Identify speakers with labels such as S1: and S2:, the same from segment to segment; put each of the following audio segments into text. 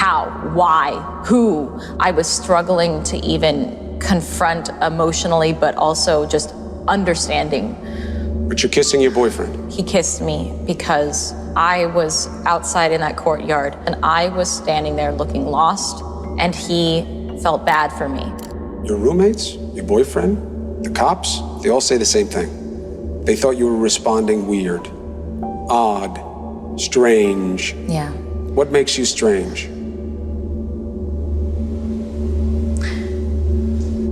S1: How? Why? Who? I was struggling to even confront emotionally, but also just understanding.
S2: But you're kissing your boyfriend.
S1: He kissed me because I was outside in that courtyard and I was standing there looking lost, and he felt bad for me.
S2: Your roommates, your boyfriend, the cops, they all say the same thing. They thought you were responding weird, odd, strange.
S1: Yeah.
S2: What makes you strange?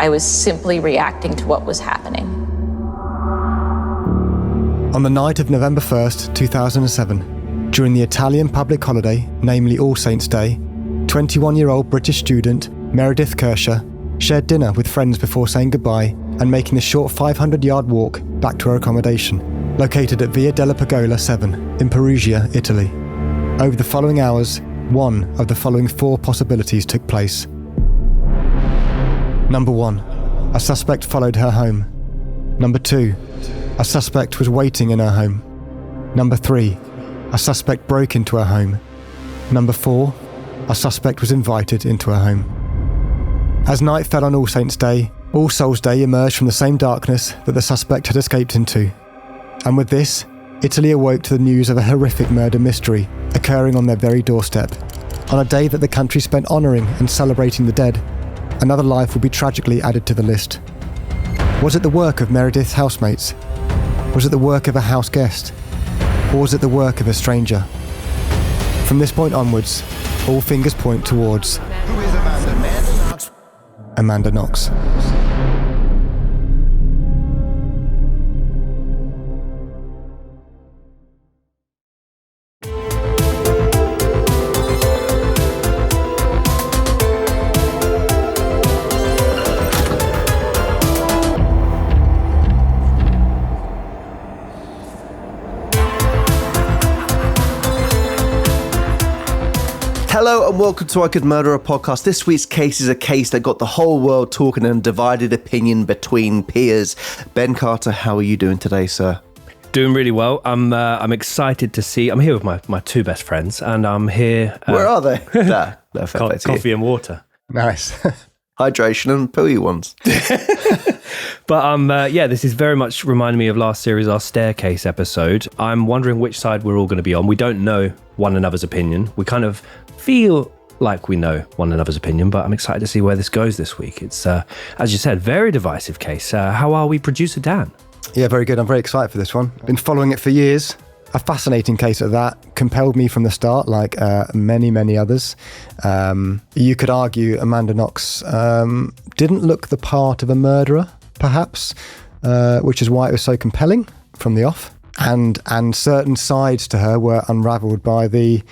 S1: I was simply reacting to what was happening.
S3: On the night of November 1st, 2007, during the Italian public holiday, namely All Saints' Day, 21-year-old British student Meredith Kercher shared dinner with friends before saying goodbye and making the short 500-yard walk back to her accommodation, located at Via Della Pergola 7 in Perugia, Italy. Over the following hours, one of the following four possibilities took place. Number 1, a suspect followed her home. Number 2, a suspect was waiting in her home. Number 3, a suspect broke into her home. Number 4, a suspect was invited into her home. As night fell on All Saints' Day, All Souls' Day emerged from the same darkness that the suspect had escaped into. And with this, Italy awoke to the news of a horrific murder mystery occurring on their very doorstep. On a day that the country spent honouring and celebrating the dead, another life would be tragically added to the list. Was it the work of Meredith's housemates? Was it the work of a house guest? Or was it the work of a stranger? From this point onwards, all fingers point towards
S4: Who is Amanda Knox?
S3: Amanda Knox.
S5: Hello and welcome to I Could Murder a Podcast. This week's case is a case that got the whole world talking and divided opinion between peers. Ben Carter, how are you doing today, sir?
S6: Doing really well. I'm excited to see. I'm here with my two best friends, and I'm here.
S5: Where are they? There.
S6: Coffee and water.
S3: Nice.
S5: Hydration and pooey ones.
S6: But this is very much reminding me of last series, our staircase episode. I'm wondering which side we're all going to be on. We don't know one another's opinion. We kind of feel like we know one another's opinion, but I'm excited to see where this goes this week. It's, as you said, very divisive case. How are we, producer Dan?
S3: Yeah, very good. I'm very excited for this one. Been following it for years. A fascinating case at that. Compelled me from the start, like many others. You could argue Amanda Knox didn't look the part of a murderer, perhaps, which is why it was so compelling from the off. And certain sides to her were unravelled by the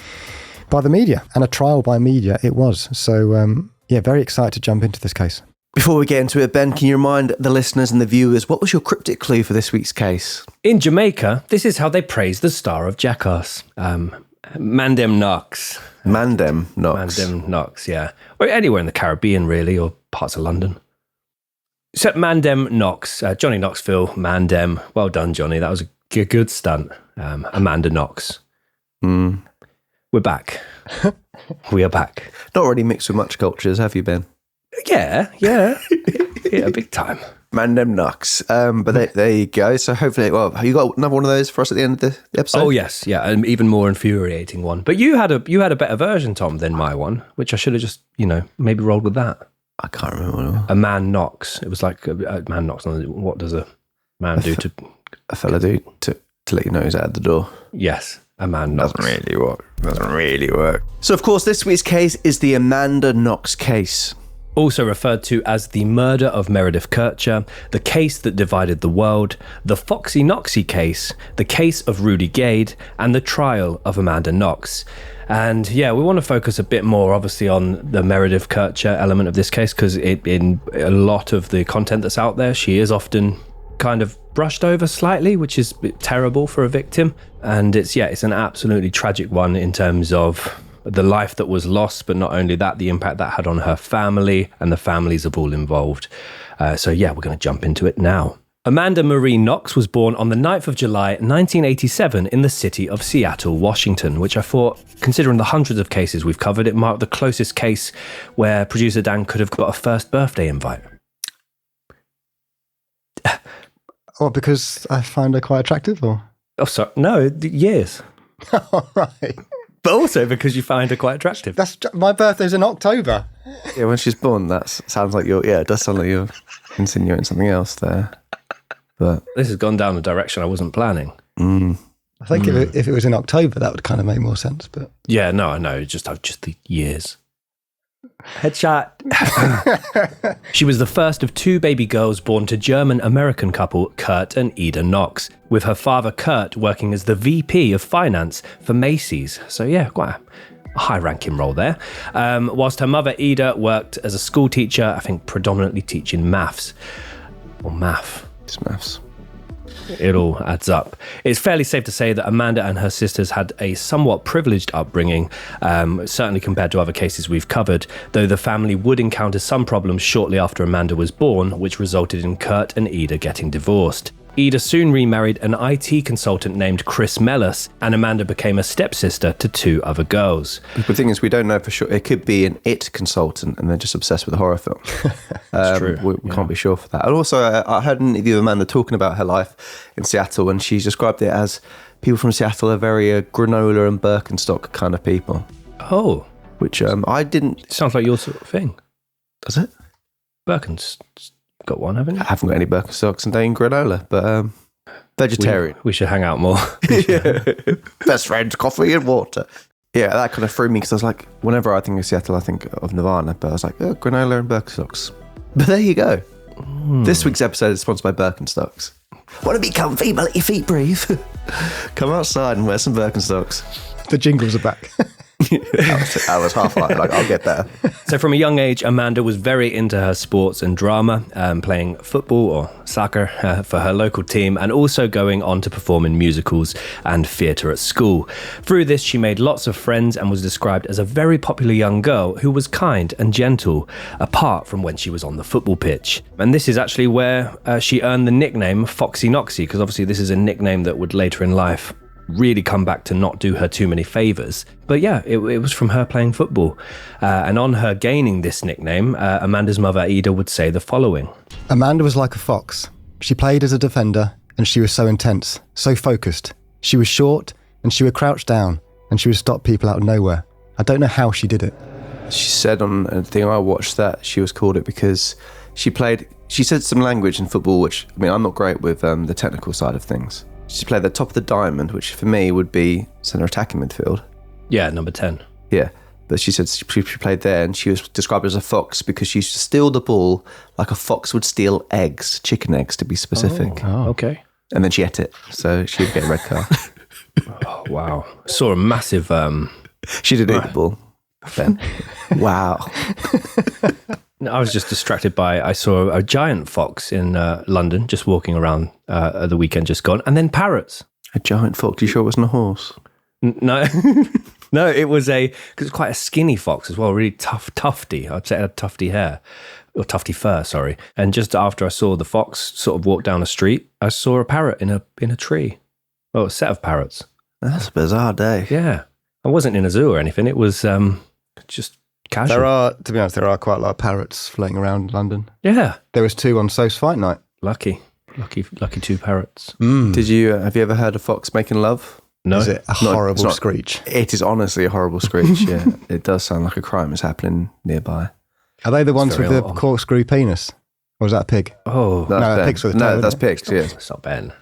S3: media, and a trial by media it was. So, very excited to jump into this case.
S5: Before we get into it, Ben, can you remind the listeners and the viewers, what was your cryptic clue for this week's case?
S6: In Jamaica, this is how they praise the star of Jackass, Mandem Knox.
S5: Mandem Knox.
S6: Mandem Knox, yeah. Or anywhere in the Caribbean, really, or parts of London. Except Mandem Knox, Johnny Knoxville, Mandem. Well done, Johnny. That was a good stunt. Amanda Knox. We're back. We are back.
S5: Not already mixed with much cultures, have you, Ben?
S6: Yeah, big time.
S5: Mandem Knox. But there you go. So hopefully, have you got another one of those for us at the end of the episode?
S6: Oh yes, yeah, an even more infuriating one. But you had a better version, Tom, than my one, which I should have just maybe rolled with that.
S5: I can't remember.
S6: A man knocks. It was like a man knocks on. What does a man do to
S5: a fella do to let you know he's out the door?
S6: Yes. A man knocks.
S5: Doesn't really work. So, of course, this week's case is the Amanda Knox case.
S6: Also referred to as the murder of Meredith Kercher, the case that divided the world, the Foxy Knoxy case, the case of Rudy Guede, and the trial of Amanda Knox. And we want to focus a bit more, obviously, on the Meredith Kercher element of this case, because in a lot of the content that's out there, she is often kind of brushed over slightly, which is terrible for a victim. And it's an absolutely tragic one in terms of the life that was lost, but not only that, the impact that had on her family and the families of all involved. We're going to jump into it now. Amanda Marie Knox was born on the 9th of July 1987 in the city of Seattle, Washington, which I thought, considering the hundreds of cases we've covered, it marked the closest case where producer Dan could have got a first birthday invite.
S3: Well, because I find her quite attractive, or?
S6: Oh, sorry. No, years.
S3: All right.
S6: But also because you find her quite attractive.
S3: My birthday's in October.
S5: Yeah, when she's born, that sounds like it does sound like you're insinuating something else there. But
S6: this has gone down a direction I wasn't planning.
S3: I think if it was in October, that would kind of make more sense. But
S6: yeah, no, I know. Just the years. Headshot. She was the first of 2 baby girls born to German-American couple Kurt and Ida Knox, with her father Kurt working as the VP of Finance for Macy's. So yeah, quite a high-ranking role there. Whilst her mother Ida worked as a school teacher, I think predominantly teaching maths. Or math.
S5: it's maths.
S6: It all adds up. It's fairly safe to say that Amanda and her sisters had a somewhat privileged upbringing, certainly compared to other cases we've covered, though the family would encounter some problems shortly after Amanda was born, which resulted in Kurt and Ida getting divorced. Ida soon remarried an IT consultant named Chris Mellis, and Amanda became a stepsister to 2 other girls.
S5: The thing is, we don't know for sure. It could be an IT consultant and they're just obsessed with horror films.
S6: That's true.
S5: We can't be sure for that. And also, I heard an interview with Amanda talking about her life in Seattle, and she described it as people from Seattle are very granola and Birkenstock kind of people.
S6: Oh.
S5: Which I didn't...
S6: Sounds like your sort of thing.
S5: Does it?
S6: Birkenstock. Got one, haven't you?
S5: I haven't got any Birkenstocks and they ain't granola, but vegetarian.
S6: We should hang out more.
S5: Best friends, coffee and water. Yeah, that kind of threw me because I was like, whenever I think of Seattle, I think of Nirvana, but I was like, oh, granola and Birkenstocks. But there you go. This week's episode is sponsored by Birkenstocks. Want to be comfy, but let your feet breathe? Come outside and wear some Birkenstocks.
S3: The jingles are back.
S5: I was half like, I'll get there.
S6: So from a young age, Amanda was very into her sports and drama, playing football or soccer for her local team, and also going on to perform in musicals and theatre at school. Through this, she made lots of friends and was described as a very popular young girl who was kind and gentle, apart from when she was on the football pitch. And this is actually where she earned the nickname Foxy Noxy, because obviously this is a nickname that would later in life really come back to not do her too many favours. But yeah, it was from her playing football. And on her gaining this nickname, Amanda's mother, Ida, would say the following.
S3: Amanda was like a fox. She played as a defender, and she was so intense, so focused. She was short, and she would crouch down, and she would stop people out of nowhere. I don't know how she did it.
S5: She said on a thing I watched that she was called it because she said some language in football, which, I mean, I'm not great with the technical side of things. She played the top of the diamond, which for me would be centre attacking midfield.
S6: Yeah, number 10.
S5: Yeah, but she said she played there, and she was described as a fox because she used to steal the ball like a fox would steal eggs, chicken eggs to be specific.
S6: Oh, okay.
S5: And then she ate it, so she would get a red card.
S6: Oh, wow. Saw a massive...
S5: She did eat the ball. Then. Wow.
S6: I was just distracted by, I saw a giant fox in London just walking around the weekend just gone, and then parrots.
S5: A giant fox? You sure it wasn't a horse?
S6: No. No, it was because it's quite a skinny fox as well, really tufty. I'd say it had tufty hair, or tufty fur, sorry. And just after I saw the fox sort of walk down the street, I saw a parrot in a tree. Well, a set of parrots.
S5: That's a bizarre day.
S6: Yeah. I wasn't in a zoo or anything. It was just casual.
S3: To be honest, there are quite a lot of parrots floating around London.
S6: Yeah.
S3: There was 2 on So's fight night.
S6: Lucky 2 parrots.
S5: Have you ever heard a fox making love?
S6: No.
S3: Is it a horrible screech?
S5: It is honestly a horrible screech, yeah. It does sound like a crime is happening nearby.
S3: Are they the ones with the
S6: odd.
S3: corkscrew penis? Or was that a pig?
S6: Oh.
S5: That's
S3: No,
S5: Ben.
S3: pigs with a tail,
S5: that's
S3: isn't it?
S5: pigs, yeah.
S6: It's not Ben.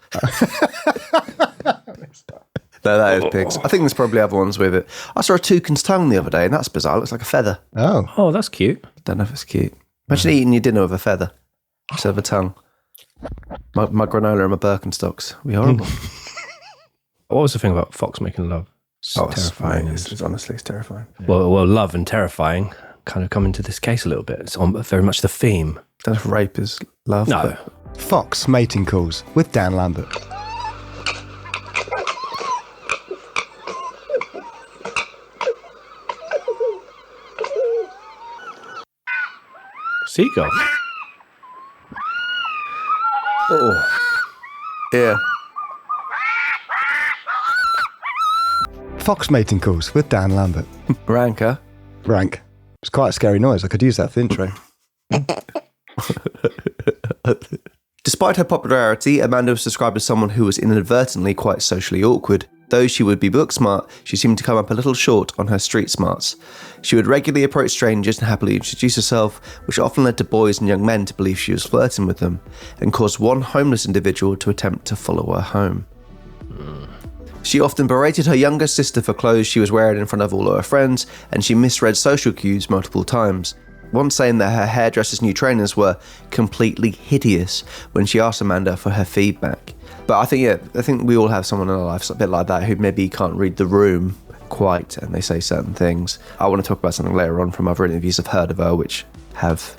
S5: No, that is pigs. I think there's probably other ones with it. I saw a toucan's tongue the other day, and that's bizarre. It looks like a feather.
S3: Oh.
S6: That's cute.
S5: Don't know if it's cute. Imagine eating your dinner with a feather instead of a tongue. My granola and my Birkenstocks. It'd be horrible.
S6: What was the thing about fox making love? It's terrifying.
S5: It's terrifying.
S6: Well, love and terrifying kind of come into this case a little bit. It's on very much the theme.
S5: Don't know if rape is love.
S6: No.
S3: Fox mating calls with Dan Lambert.
S6: Seagull. Oh.
S5: Yeah.
S3: Fox mating calls with Dan Lambert.
S5: Ranker.
S3: Rank. It's quite a scary noise. I could use that for the intro.
S5: Despite her popularity, Amanda was described as someone who was inadvertently quite socially awkward. Though she would be book smart, she seemed to come up a little short on her street smarts. She would regularly approach strangers and happily introduce herself, which often led to boys and young men to believe she was flirting with them, and caused one homeless individual to attempt to follow her home. She often berated her younger sister for clothes she was wearing in front of all of her friends, and she misread social cues multiple times. Once saying that her hairdresser's new trainers were completely hideous when she asked Amanda for her feedback. But I think we all have someone in our lives a bit like that who maybe can't read the room quite and they say certain things. I want to talk about something later on from other interviews I've heard of her which have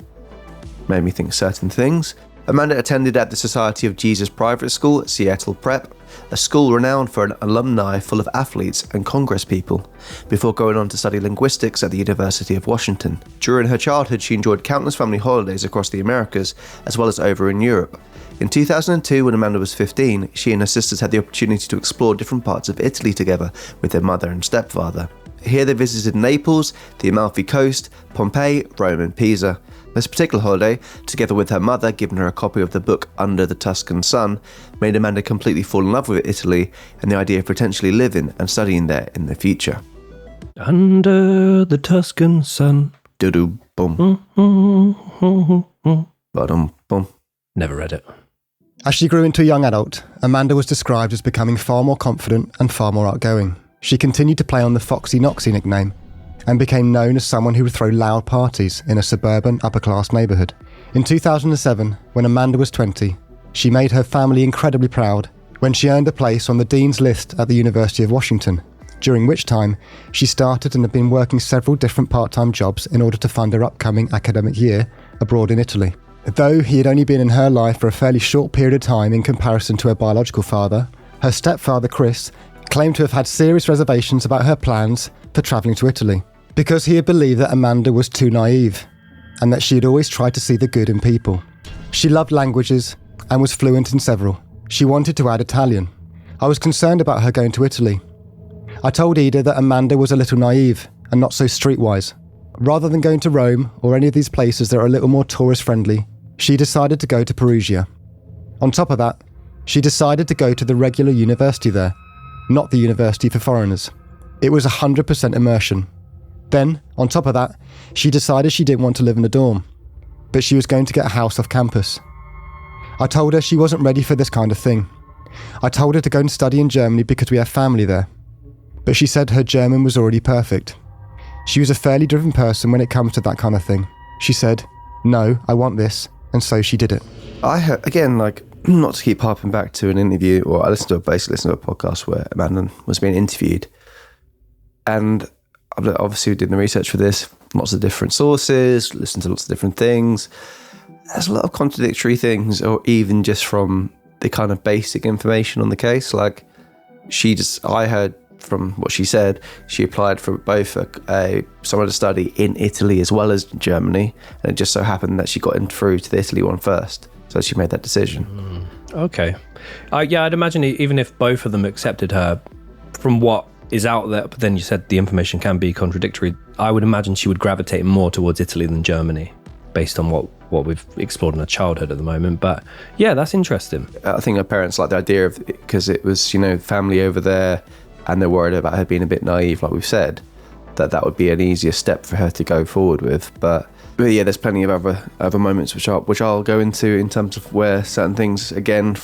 S5: made me think certain things. Amanda attended at the Society of Jesus private school at Seattle Prep, a school renowned for an alumni full of athletes and Congress people, before going on to study linguistics at the University of Washington. During her childhood, she enjoyed countless family holidays across the Americas, as well as over in Europe. In 2002, when Amanda was 15, she and her sisters had the opportunity to explore different parts of Italy together with their mother and stepfather. Here they visited Naples, the Amalfi Coast, Pompeii, Rome and Pisa. This particular holiday, together with her mother giving her a copy of the book Under the Tuscan Sun, made Amanda completely fall in love with Italy and the idea of potentially living and studying there in the future.
S6: Under the Tuscan sun.
S5: Do-do, boom. Ba-dum, boom.
S6: Never read it.
S3: As she grew into a young adult, Amanda was described as becoming far more confident and far more outgoing. She continued to play on the Foxy Noxy nickname and became known as someone who would throw loud parties in a suburban upper-class neighbourhood. In 2007, when Amanda was 20, she made her family incredibly proud when she earned a place on the Dean's List at the University of Washington, during which time she started and had been working several different part-time jobs in order to fund her upcoming academic year abroad in Italy. Though he had only been in her life for a fairly short period of time in comparison to her biological father, her stepfather Chris claimed to have had serious reservations about her plans for travelling to Italy, because he had believed that Amanda was too naive, and that she had always tried to see the good in people. She loved languages, and was fluent in several. She wanted to add Italian. I was concerned about her going to Italy. I told Ida that Amanda was a little naive, and not so streetwise. Rather than going to Rome, or any of these places that are a little more tourist-friendly, she decided to go to Perugia. On top of that, she decided to go to the regular university there, not the university for foreigners. It was 100% immersion. Then, on top of that, she decided she didn't want to live in a dorm, but she was going to get a house off campus. I told her she wasn't ready for this kind of thing. I told her to go and study in Germany because we have family there, but she said her German was already perfect. She was a fairly driven person when it comes to that kind of thing. She said, "No, I want this," and so she did it.
S5: I heard, again, like, not to keep harping back to an interview, or I basically listened to a podcast where Amanda was being interviewed, and obviously we did the research for this, lots of different sources, listened to lots of different things. There's a lot of contradictory things, or even just from the kind of basic information on the case. Like, I heard from what she said, she applied for both a summer to study in Italy as well as Germany, and it just so happened that she got in through to the Italy one first, so she made that decision.
S6: Okay. Yeah, I'd imagine even if both of them accepted her, from what is out there, but then you said the information can be contradictory, I would imagine she would gravitate more towards Italy than Germany, based on what we've explored in her childhood at the moment. But yeah, that's interesting.
S5: I think her parents like the idea of, because it was, family over there, and they're worried about her being a bit naive, like we've said, that would be an easier step for her to go forward with. But yeah, there's plenty of other moments which I'll go into in terms of where certain things, again,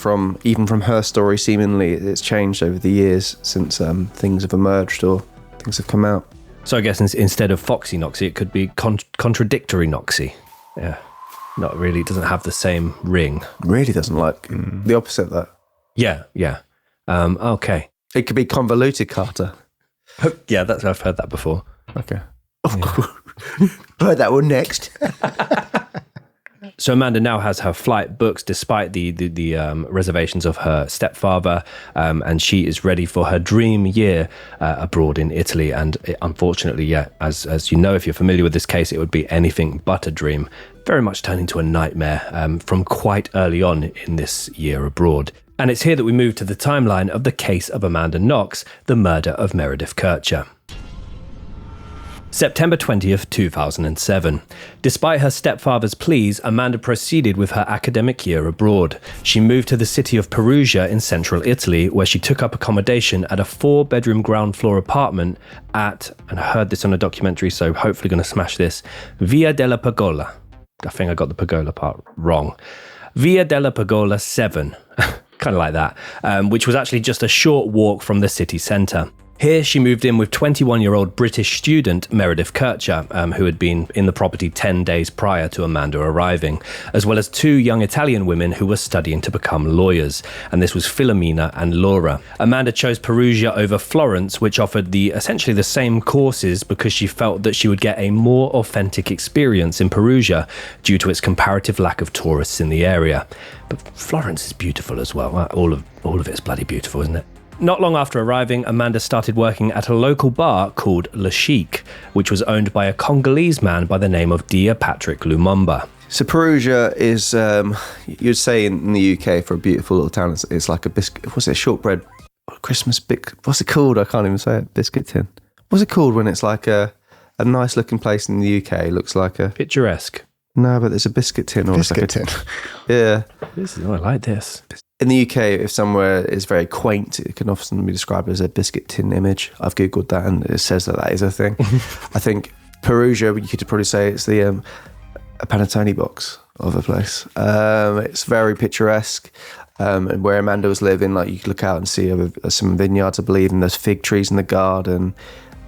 S5: even from her story, seemingly it's changed over the years since things have emerged or things have come out.
S6: So I guess instead of Foxy Noxy, it could be contradictory Noxy. Yeah, not really, doesn't have the same ring.
S5: Really doesn't, like the opposite of that.
S6: Yeah. Okay.
S5: It could be convoluted Carter.
S6: Yeah, I've heard that before.
S5: Okay. Heard that one next.
S6: So Amanda now has her flight booked despite the reservations of her stepfather, and she is ready for her dream year abroad in Italy. And unfortunately, yeah, as you know, if you're familiar with this case, it would be anything but a dream. very much turned into a nightmare from quite early on in this year abroad. And it's here that we move to the timeline of the case of Amanda Knox, the murder of Meredith Kercher. September 20th, 2007. Despite her stepfather's pleas, Amanda proceeded with her academic year abroad. She moved to the city of Perugia in central Italy, where she took up accommodation at a 4-bedroom ground floor apartment at, and I heard this on a documentary, so hopefully going to smash this, Via Della Pergola. I think I got the pergola part wrong. Via Della Pergola 7. Kind of like that, which was actually just a short walk from the city centre. Here, she moved in with 21-year-old British student Meredith Kercher, who had been in the property 10 days prior to Amanda arriving, as well as 2 young Italian women who were studying to become lawyers, and this was Filomena and Laura. Amanda chose Perugia over Florence, which offered essentially the same courses because she felt that she would get a more authentic experience in Perugia due to its comparative lack of tourists in the area. But Florence is beautiful as well. All of it's bloody beautiful, isn't it? Not long after arriving, Amanda started working at a local bar called Le Chic, which was owned by a Congolese man by the name of Dia Patrick Lumumba.
S5: So Perugia is, you'd say in the UK for a beautiful little town, it's like a biscuit, what's it, shortbread, Christmas, what's it called? I can't even say it, biscuit tin. What's it called when it's like a nice looking place in the UK? It looks like a...
S6: Picturesque.
S5: No, but there's a biscuit tin. Or
S3: Biscuit tin.
S5: Yeah.
S6: I like this.
S5: In the UK, if somewhere is very quaint, it can often be described as a biscuit tin image. I've Googled that and it says that is a thing. I think Perugia, you could probably say it's a panettone box of a place. It's very picturesque. And where Amanda was living, like you could look out and see some vineyards, I believe, and there's fig trees in the garden.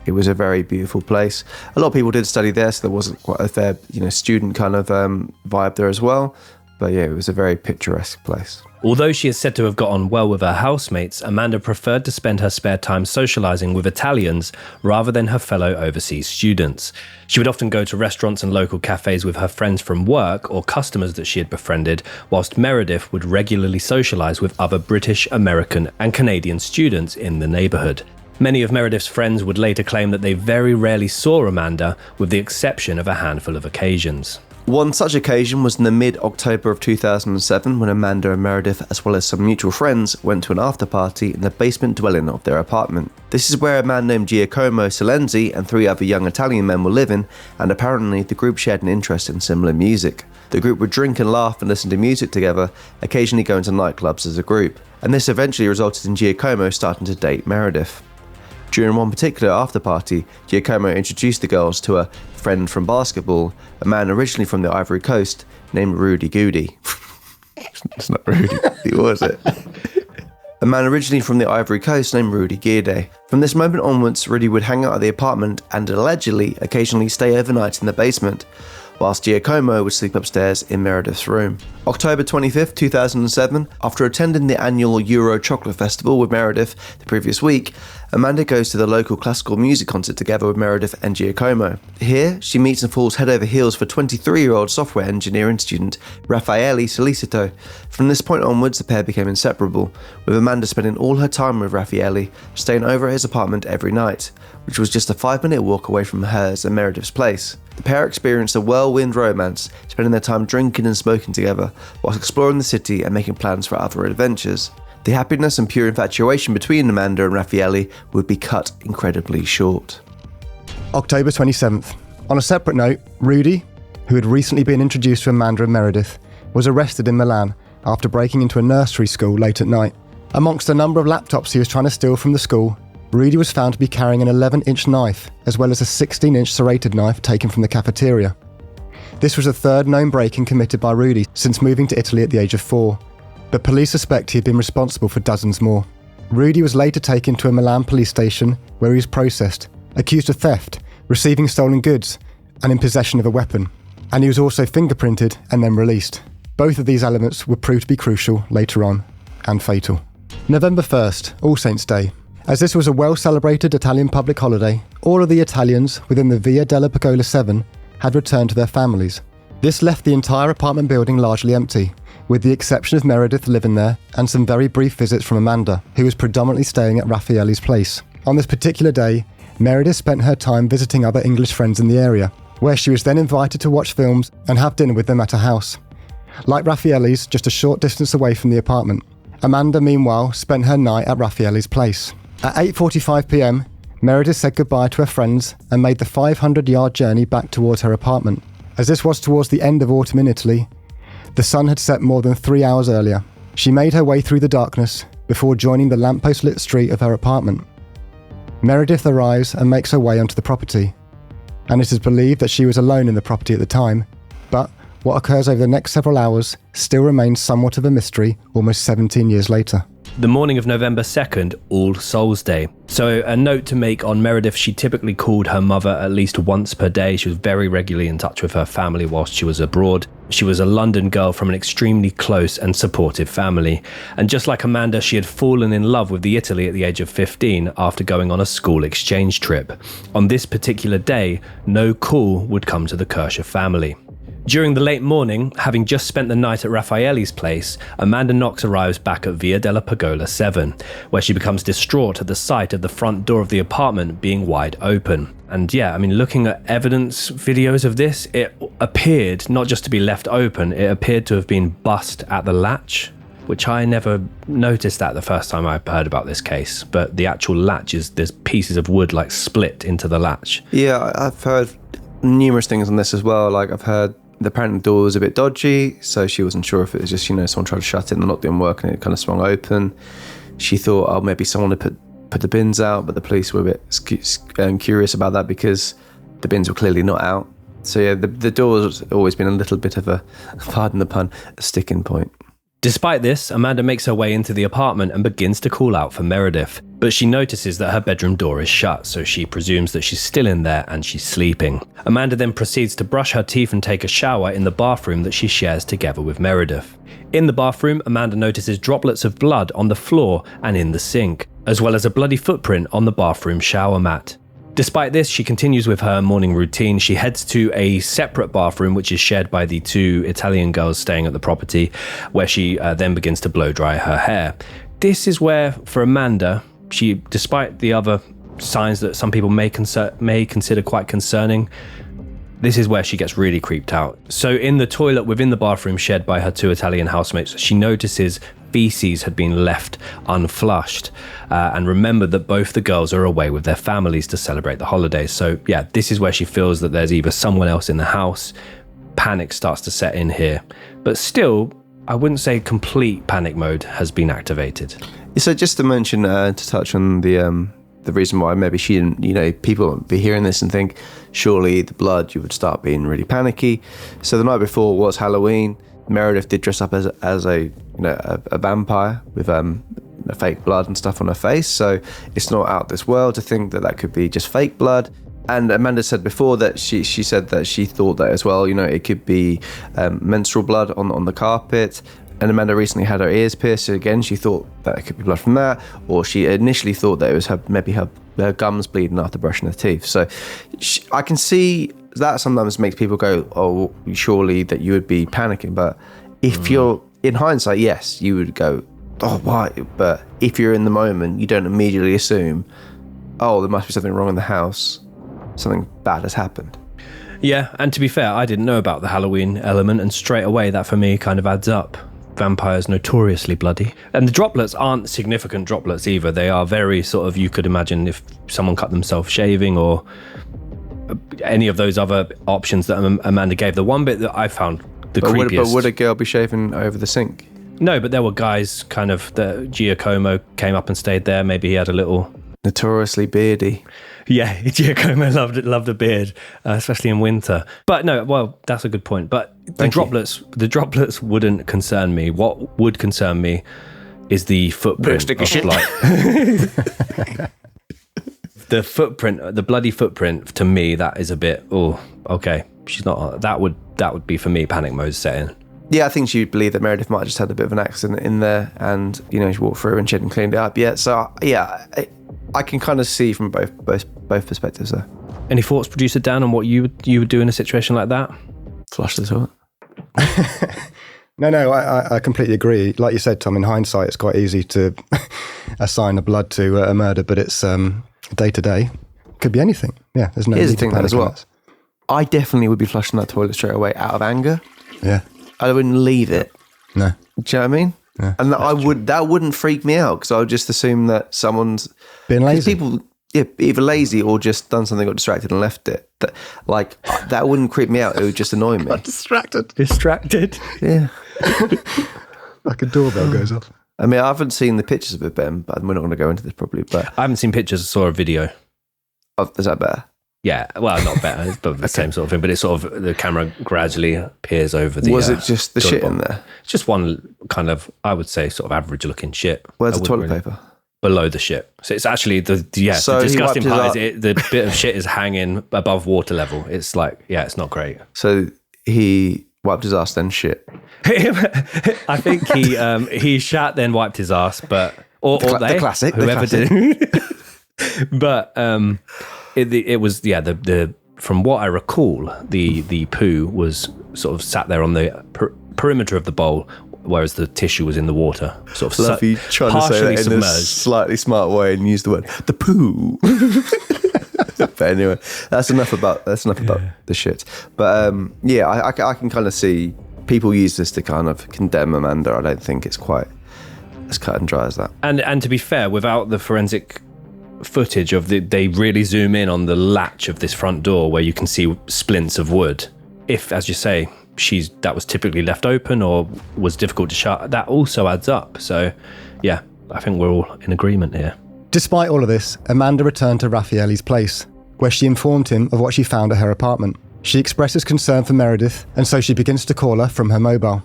S5: It was a very beautiful place. A lot of people did study there, so there wasn't quite a fair, student kind of vibe there as well. But yeah, it was a very picturesque place.
S6: Although she is said to have got on well with her housemates, Amanda preferred to spend her spare time socialising with Italians rather than her fellow overseas students. She would often go to restaurants and local cafes with her friends from work or customers that she had befriended, whilst Meredith would regularly socialise with other British, American and Canadian students in the neighbourhood. Many of Meredith's friends would later claim that they very rarely saw Amanda, with the exception of a handful of occasions.
S5: One such occasion was in the mid-October of 2007 when Amanda and Meredith, as well as some mutual friends, went to an after-party in the basement dwelling of their apartment. This is where a man named Giacomo Silenzi and 3 other young Italian men were living, and apparently the group shared an interest in similar music. The group would drink and laugh and listen to music together, occasionally going to nightclubs as a group, and this eventually resulted in Giacomo starting to date Meredith. During one particular after-party, Giacomo introduced the girls to a friend from basketball, a man originally from the Ivory Coast named Rudy Guede. It's not Rudy, was it? A man originally from the Ivory Coast named Rudy Guede. From this moment onwards, Rudy would hang out at the apartment and allegedly occasionally stay overnight in the basement, whilst Giacomo would sleep upstairs in Meredith's room. October 25th, 2007, after attending the annual Euro Chocolate Festival with Meredith the previous week, Amanda goes to the local classical music concert together with Meredith and Giacomo. Here, she meets and falls head over heels for 23-year-old software engineering student Raffaele Solicito. From this point onwards, the pair became inseparable, with Amanda spending all her time with Raffaele, staying over at his apartment every night, which was just a 5-minute walk away from hers and Meredith's place. The pair experienced a whirlwind romance, spending their time drinking and smoking together, whilst exploring the city and making plans for other adventures. The happiness and pure infatuation between Amanda and Raffaele would be cut incredibly short.
S3: October 27th. On a separate note, Rudy, who had recently been introduced to Amanda and Meredith, was arrested in Milan after breaking into a nursery school late at night. Amongst a number of laptops he was trying to steal from the school, Rudy was found to be carrying an 11-inch knife, as well as a 16-inch serrated knife taken from the cafeteria. This was the third known break-in committed by Rudy since moving to Italy at the age of 4, but police suspect he had been responsible for dozens more. Rudy was later taken to a Milan police station where he was processed, accused of theft, receiving stolen goods, and in possession of a weapon. And he was also fingerprinted and then released. Both of these elements would prove to be crucial later on, and fatal. November 1st, All Saints' Day. As this was a well-celebrated Italian public holiday, all of the Italians within the Via Della Pergola 7 had returned to their families. This left the entire apartment building largely empty, with the exception of Meredith living there and some very brief visits from Amanda, who was predominantly staying at Raffaele's place. On this particular day, Meredith spent her time visiting other English friends in the area. where she was then invited to watch films and have dinner with them at a house. Like Raffaelle's, just a short distance away from the apartment. Amanda, meanwhile, spent her night at Raffaelle's place. At 8:45 p.m, Meredith said goodbye to her friends and made the 500-yard journey back towards her apartment. As this was towards the end of autumn in Italy, the sun had set more than 3 hours earlier. She made her way through the darkness before joining the lamppost-lit street of her apartment. Meredith arrives and makes her way onto the property, and it is believed that she was alone in the property at the time, but what occurs over the next several hours still remains somewhat of a mystery almost 17 years later.
S6: The morning of November 2nd, All Souls Day. So a note to make on Meredith, she typically called her mother at least once per day. She was very regularly in touch with her family whilst she was abroad. She was a London girl from an extremely close and supportive family. And just like Amanda, she had fallen in love with Italy at the age of 15 after going on a school exchange trip. On this particular day, no call would come to the Kercher family. During the late morning, having just spent the night at Raffaelle's place, Amanda Knox arrives back at Via Della Pergola 7, where she becomes distraught at the sight of the front door of the apartment being wide open. And yeah, I mean, looking at evidence videos of this, it appeared not just to be left open, it appeared to have been bust at the latch, which I never noticed that the first time I heard about this case. But the actual latch is, there's pieces of wood like split into the latch.
S5: Yeah, I've heard numerous things on this as well. Like I've heard apparently the door was a bit dodgy, so she wasn't sure if it was just, someone tried to shut it and the lock didn't work and it kind of swung open. She thought, oh, maybe someone had put the bins out, but the police were a bit curious about that because the bins were clearly not out. So yeah, the door's always been a little bit of a, pardon the pun, a sticking point.
S6: Despite this, Amanda makes her way into the apartment and begins to call out for Meredith. But she notices that her bedroom door is shut, so she presumes that she's still in there and she's sleeping. Amanda then proceeds to brush her teeth and take a shower in the bathroom that she shares together with Meredith. In the bathroom, Amanda notices droplets of blood on the floor and in the sink, as well as a bloody footprint on the bathroom shower mat. Despite this, she continues with her morning routine. She heads to a separate bathroom, which is shared by the two Italian girls staying at the property, where she then begins to blow dry her hair. This is where, for Amanda, she, despite the other signs that some people may consider quite concerning, this is where she gets really creeped out. So in the toilet within the bathroom shared by her two Italian housemates, she notices feces had been left unflushed, and remembered that both the girls are away with their families to celebrate the holidays. So yeah, this is where she feels that there's either someone else in the house. Panic starts to set in here, but still, I wouldn't say complete panic mode has been activated.
S5: So just to mention, to touch on the reason why maybe she didn't, people would be hearing this and think, surely the blood, you would start being really panicky. So the night before was Halloween. Meredith did dress up as a vampire with fake blood and stuff on her face. So it's not out this world to think that could be just fake blood. And Amanda said before that she said that she thought that as well. It could be menstrual blood on the carpet. And Amanda recently had her ears pierced. So again, she thought that it could be blood from that, or she initially thought that it was her gums bleeding after brushing her teeth. So I can see that sometimes makes people go, oh, surely that you would be panicking. But if you're in hindsight, yes, you would go, oh, why? But if you're in the moment, you don't immediately assume, oh, there must be something wrong in the house. Something bad has happened.
S6: Yeah, and to be fair, I didn't know about the Halloween element, and straight away that for me kind of adds up. Vampires notoriously bloody. And the droplets aren't significant droplets either. They are very sort of, you could imagine if someone cut themselves shaving or any of those other options that Amanda gave. The one bit that I found the creepiest...
S5: But would a girl be shaving over the sink?
S6: No, but there were guys kind of, Giacomo came up and stayed there. Maybe he had a little...
S5: Notoriously beardy.
S6: Yeah, Giacomo loved a beard, especially in winter. But no, well, that's a good point. But the droplets wouldn't concern me. What would concern me is the footprint. The footprint, the bloody footprint. To me, that is a bit. Oh, okay. She's not. That would be for me panic mode setting.
S5: Yeah, I think she would believe that Meredith might have just had a bit of an accident in there, and she walked through and she hadn't cleaned it up yet. So yeah. I can kind of see from both perspectives there.
S6: Any thoughts, producer Dan, on what you would do in a situation like that?
S5: Flush the toilet.
S3: No, I completely agree. Like you said, Tom, in hindsight, it's quite easy to assign a blood to a murder, but it's day to day. Could be anything. Yeah, there's no.
S5: Here's the thing as well. I definitely would be flushing that toilet straight away out of anger.
S3: Yeah.
S5: I wouldn't leave it.
S3: No.
S5: Do you know what I mean?
S3: Yeah,
S5: and that wouldn't freak me out because I would just assume that someone's
S3: being lazy.
S5: People, either lazy or just done something, got distracted and left it. That wouldn't creep me out. It would just annoy me.
S3: Got distracted.
S5: Yeah.
S3: Like a doorbell goes off.
S5: I mean, I haven't seen the pictures of it, Ben, but we're not going to go into this properly. But
S6: I haven't seen pictures. I saw a video.
S5: Is that better?
S6: Yeah, well, not better. It's probably the same sort of thing, but it's sort of the camera gradually appears over the.
S5: Was it just the shit
S6: bowl.
S5: in there?
S6: It's just one kind of, I would say, sort of average-looking shit.
S5: Where's the toilet paper?
S6: Below the shit. So it's actually
S5: So
S6: the disgusting part is the bit of shit is hanging above water level. It's like, it's not great.
S5: So he wiped his ass, then shit.
S6: I think he shat, then wiped his ass, but
S5: the classic,
S6: whoever did. But it was the from what I recall, the poo was sort of sat there on the perimeter of the bowl, whereas the tissue was in the water. Sort of
S5: Love you trying to say that in a slightly smart way and use the word the poo. But anyway, that's enough about the shit. But I can kind of see people use this to kind of condemn Amanda. I don't think it's quite as cut and dry as that.
S6: And to be fair, without the forensic footage of they really zoom in on the latch of this front door where you can see splints of wood. If, as you say, that was typically left open or was difficult to shut, that also adds up. So, yeah, I think we're all in agreement here.
S3: Despite all of this, Amanda returned to Raffaelle's place, where she informed him of what she found at her apartment. She expresses concern for Meredith, and so she begins to call her from her mobile.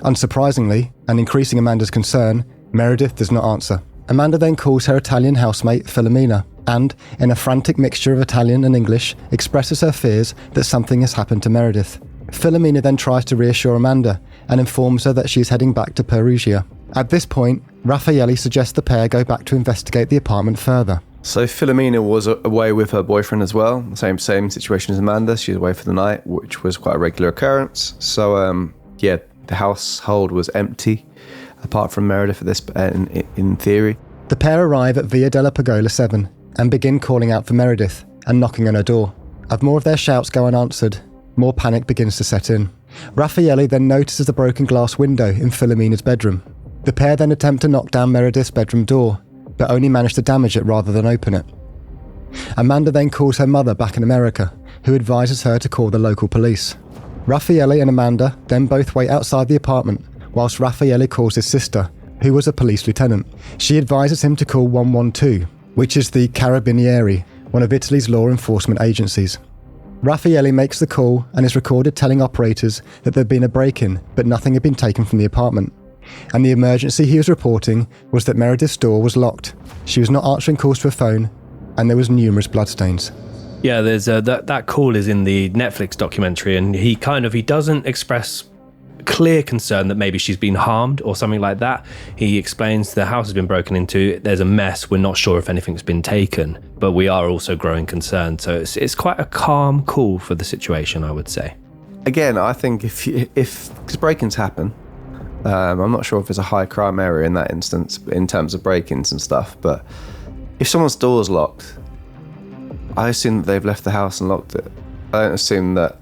S3: Unsurprisingly, and increasing Amanda's concern, Meredith does not answer. Amanda then calls her Italian housemate, Filomena, and, in a frantic mixture of Italian and English, expresses her fears that something has happened to Meredith. Filomena then tries to reassure Amanda and informs her that she is heading back to Perugia. At this point, Raffaele suggests the pair go back to investigate the apartment further.
S5: So Filomena was away with her boyfriend as well. Same situation as Amanda. She was away for the night, which was quite a regular occurrence. So, the household was empty, apart from Meredith at this, in theory.
S3: The pair arrive at Via Della Pergola 7 and begin calling out for Meredith and knocking on her door. As more of their shouts go unanswered, more panic begins to set in. Raffaele then notices the broken glass window in Filomena's bedroom. The pair then attempt to knock down Meredith's bedroom door, but only manage to damage it rather than open it. Amanda then calls her mother back in America, who advises her to call the local police. Raffaele and Amanda then both wait outside the apartment, whilst Raffaele calls his sister, who was a police lieutenant. She advises him to call 112, which is the Carabinieri, one of Italy's law enforcement agencies. Raffaele makes the call and is recorded telling operators that there had been a break-in, but nothing had been taken from the apartment. And the emergency he was reporting was that Meredith's door was locked. She was not answering calls to her phone, and there was numerous bloodstains.
S6: Yeah, there's that call is in the Netflix documentary, and he doesn't express clear concern that maybe she's been harmed or something like that. He explains the house has been broken into, there's a mess, we're not sure if anything's been taken, but we are also growing concerned. So it's quite a calm call for the situation, I would say. Again,
S5: I think because break-ins happen, I'm not sure if it's a high crime area in that instance in terms of break-ins and stuff, but if someone's door's locked, I assume that they've left the house and locked it. I don't assume that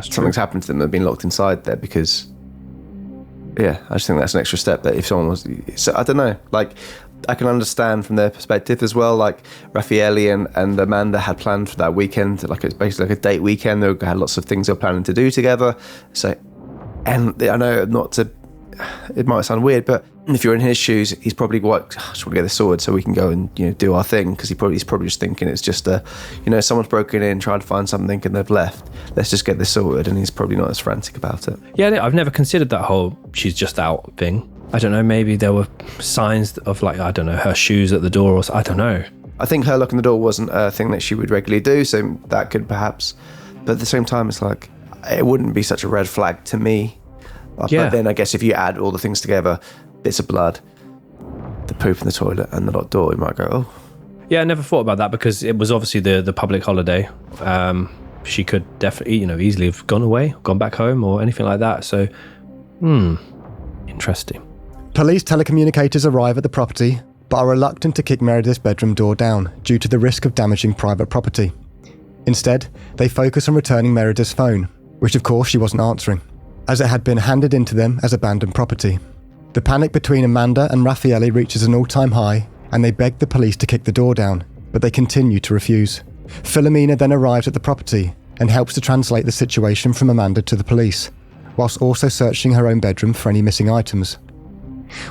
S5: something's happened to them, they've been locked inside there, because I just think that's an extra step. That if someone was, so I don't know, like I can understand from their perspective as well. Like Raffaele and Amanda had planned for that weekend, like it's basically like a date weekend. They had lots of things they were planning to do together. So, and I know it might sound weird, but if you're in his shoes, he's probably I just want to get this sorted so we can go and do our thing, because he's probably just thinking it's just someone's broken in, trying to find something and they've left. Let's just get this sorted, and he's probably not as frantic about it.
S6: Yeah, I've never considered that whole she's just out thing. I don't know, maybe there were signs of her shoes at the door, or I don't know.
S5: I think her locking the door wasn't a thing that she would regularly do, so that could perhaps, but at the same time it's like, it wouldn't be such a red flag to me.
S6: Yeah.
S5: But then I guess if you add all the things together, bits of blood, the poop in the toilet and the locked door, you might go, oh.
S6: Yeah, I never thought about that, because it was obviously the public holiday. She could definitely, easily have gone away, gone back home or anything like that. So, interesting.
S3: Police telecommunicators arrive at the property, but are reluctant to kick Meredith's bedroom door down due to the risk of damaging private property. Instead, they focus on returning Meredith's phone, which of course she wasn't answering, as it had been handed in to them as abandoned property. The panic between Amanda and Raffaele reaches an all-time high, and they beg the police to kick the door down, but they continue to refuse. Philomena then arrives at the property and helps to translate the situation from Amanda to the police, whilst also searching her own bedroom for any missing items.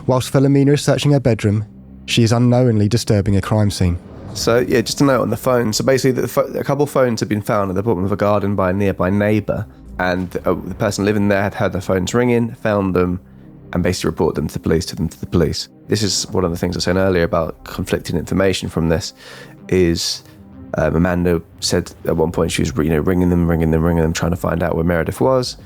S3: Whilst Philomena is searching her bedroom, she is unknowingly disturbing a crime scene.
S5: So, yeah, just a note on the phone. So basically, a couple of phones had been found at the bottom of a garden by a nearby neighbour, and the person living there had heard the phones ringing, found them, and basically reported them to the police. This is one of the things I was saying earlier about conflicting information from this, is Amanda said at one point she was ringing them, trying to find out where Meredith was,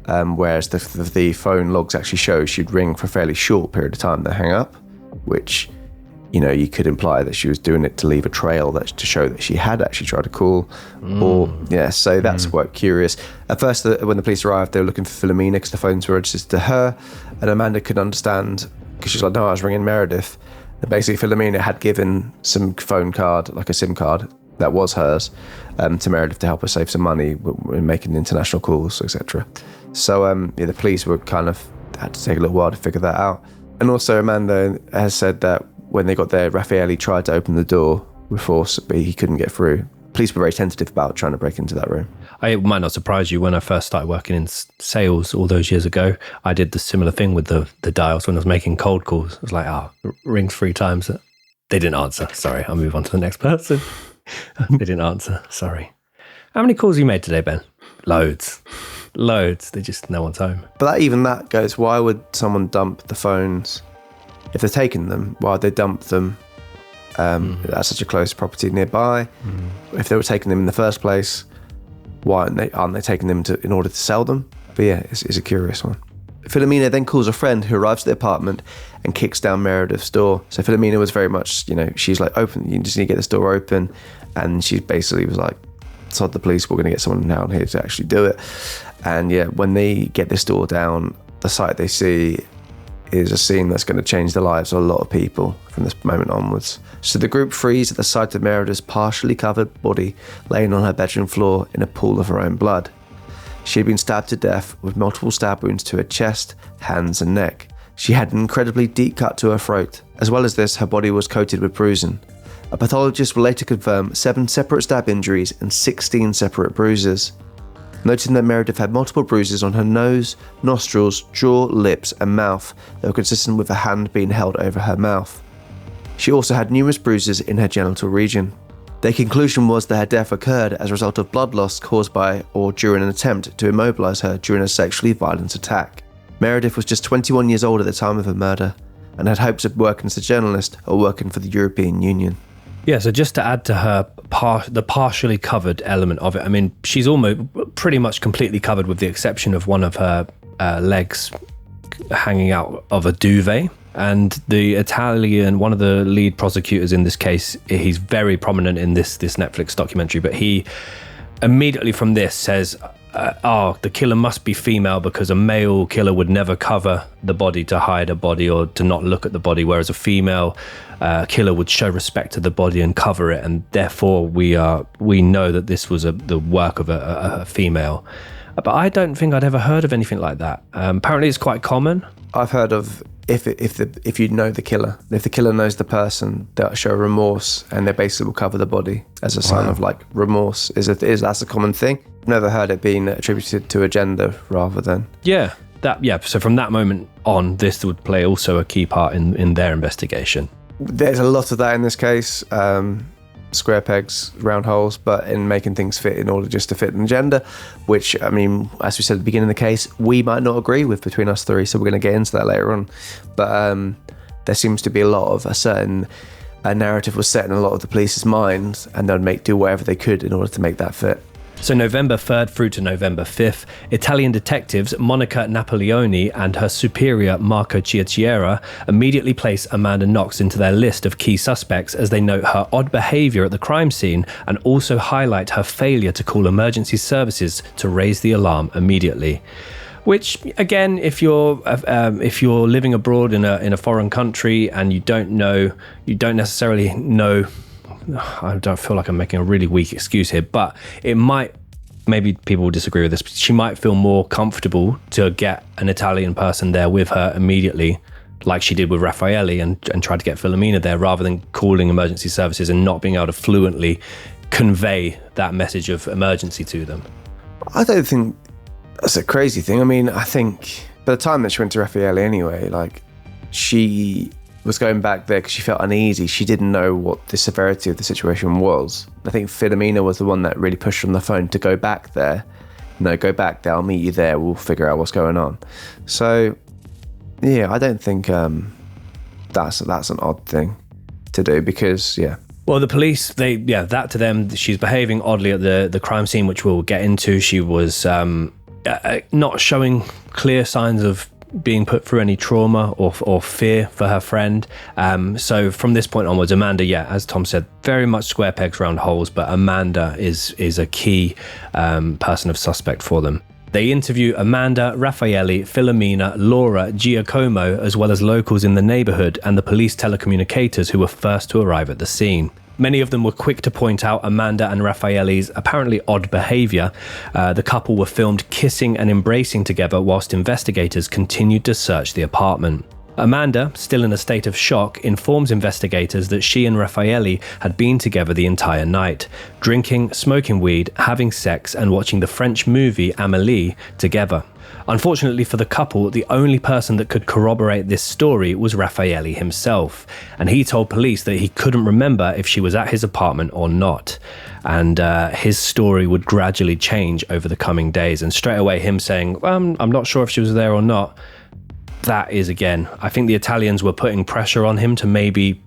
S5: whereas the phone logs actually show she'd ring for a fairly short period of time, then hang up, which... you could imply that she was doing it to leave a trail to show that she had actually tried to call. So that's quite curious. At first, when the police arrived, they were looking for Philomena because the phones were registered to her, and Amanda could understand because she's like, no, I was ringing Meredith. And basically, Philomena had given some phone card, like a SIM card, that was hers, to Meredith to help her save some money when making international calls, etc. So the police were had to take a little while to figure that out. And also, Amanda has said that when they got there, Raffaele tried to open the door with force, but he couldn't get through. Police were very tentative about trying to break into that room.
S6: It might not surprise you, when I first started working in sales all those years ago, I did the similar thing with the dials when I was making cold calls. I was like, ring 3 times. They didn't answer. Sorry, I'll move on to the next person. They didn't answer. Sorry. How many calls you made today, Ben? Loads. They just, no one's home.
S5: But even that goes, why would someone dump the phones? If they're taking them, why would they dump them at such a close property nearby? If they were taking them in the first place, why aren't they taking them in order to sell them? But yeah, it's a curious one. Philomena then calls a friend who arrives at the apartment and kicks down Meredith's door. So Philomena was very much, she's like, open, you just need to get this door open. And she basically was like, sod the police, we're going to get someone down here to actually do it. And yeah, when they get this door down, the sight they see is a scene that's going to change the lives of a lot of people from this moment onwards. So the group freeze at the sight of Meredith's partially covered body laying on her bedroom floor in a pool of her own blood. She had been stabbed to death with multiple stab wounds to her chest, hands and neck. She had an incredibly deep cut to her throat. As well as this, her body was coated with bruising. A pathologist will later confirm 7 separate stab injuries and 16 separate bruises, noting that Meredith had multiple bruises on her nose, nostrils, jaw, lips and mouth that were consistent with a hand being held over her mouth. She also had numerous bruises in her genital region. Their conclusion was that her death occurred as a result of blood loss caused by or during an attempt to immobilise her during a sexually violent attack. Meredith was just 21 years old at the time of her murder and had hopes of working as a journalist or working for the European Union.
S6: Yeah, so just to add to her the partially covered element of it, I mean, she's almost pretty much completely covered with the exception of one of her legs hanging out of a duvet. And the Italian, one of the lead prosecutors in this case, he's very prominent in this Netflix documentary, but he immediately from this says, the killer must be female because a male killer would never cover the body to hide a body or to not look at the body, whereas a female killer would show respect to the body and cover it, and therefore we know that this was the work of a female. But I don't think I'd ever heard of anything like that. Apparently it's quite common.
S5: I've heard of if you know the killer, if the killer knows the person, they'll show remorse and they basically will cover the body as a sign of like remorse. That's a common thing. I've never heard it being attributed to a gender rather than.
S6: Yeah. So from that moment on, this would play also a key part in their investigation.
S5: There's a lot of that in this case. Square pegs, round holes, but in making things fit in order just to fit in gender, which, I mean, as we said at the beginning of the case, we might not agree with between us three, so we're going to get into that later on. But there seems to be a lot of a certain narrative was set in a lot of the police's minds, and they'd do whatever they could in order to make that fit.
S6: So November 3rd through to November 5th, Italian detectives Monica Napoleoni and her superior Marco Chiacchiera immediately place Amanda Knox into their list of key suspects as they note her odd behaviour at the crime scene and also highlight her failure to call emergency services to raise the alarm immediately. Which, again, if you're living abroad in a foreign country and you don't necessarily know I don't feel like I'm making a really weak excuse here, but it might, maybe people will disagree with this, but she might feel more comfortable to get an Italian person there with her immediately, like she did with Raffaele, and tried to get Filomena there, rather than calling emergency services and not being able to fluently convey that message of emergency to them.
S5: I don't think that's a crazy thing. I mean, I think by the time that she went to Raffaele anyway, like, she was going back there because she felt uneasy. She didn't know what the severity of the situation was. I think Filomena was the one that really pushed her on the phone to go back there. No, go back there, I'll meet you there, we'll figure out what's going on. So, yeah, I don't think that's an odd thing to do, because, yeah.
S6: Well, the police, that to them, she's behaving oddly at the crime scene, which we'll get into. She was not showing clear signs of being put through any trauma or fear for her friend. So from this point onwards, Amanda, as Tom said, very much square pegs round holes, but Amanda is a key person of suspect for them. They interview Amanda, Raffaele, Filomena, Laura, Giacomo, as well as locals in the neighbourhood and the police telecommunicators who were first to arrive at the scene. Many of them were quick to point out Amanda and Raffaele's apparently odd behaviour. The couple were filmed kissing and embracing together whilst investigators continued to search the apartment. Amanda, still in a state of shock, informs investigators that she and Raffaele had been together the entire night, drinking, smoking weed, having sex and watching the French movie Amélie together. Unfortunately for the couple, the only person that could corroborate this story was Raffaele himself, and he told police that he couldn't remember if she was at his apartment or not. And his story would gradually change over the coming days, and straight away him saying, I'm not sure if she was there or not. That is, again, I think the Italians were putting pressure on him to maybe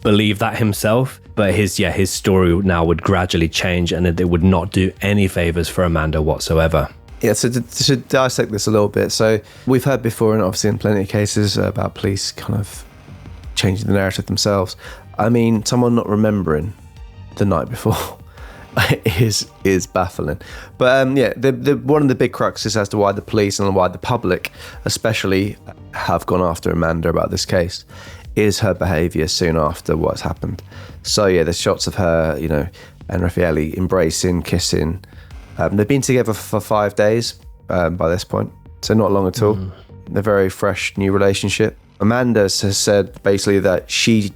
S6: believe that himself, but his story now would gradually change, and it would not do any favours for Amanda whatsoever.
S5: Yeah, so to dissect this a little bit, so we've heard before, and obviously in plenty of cases, about police kind of changing the narrative themselves. I mean, someone not remembering the night before is baffling. But the one of the big cruxes as to why the police and why the public especially have gone after Amanda about this case is her behaviour soon after what's happened. So yeah, there's shots of her, and Raffaele embracing, kissing. They've been together for 5 days by this point, so not long at all. A very fresh new relationship. Amanda has said basically that she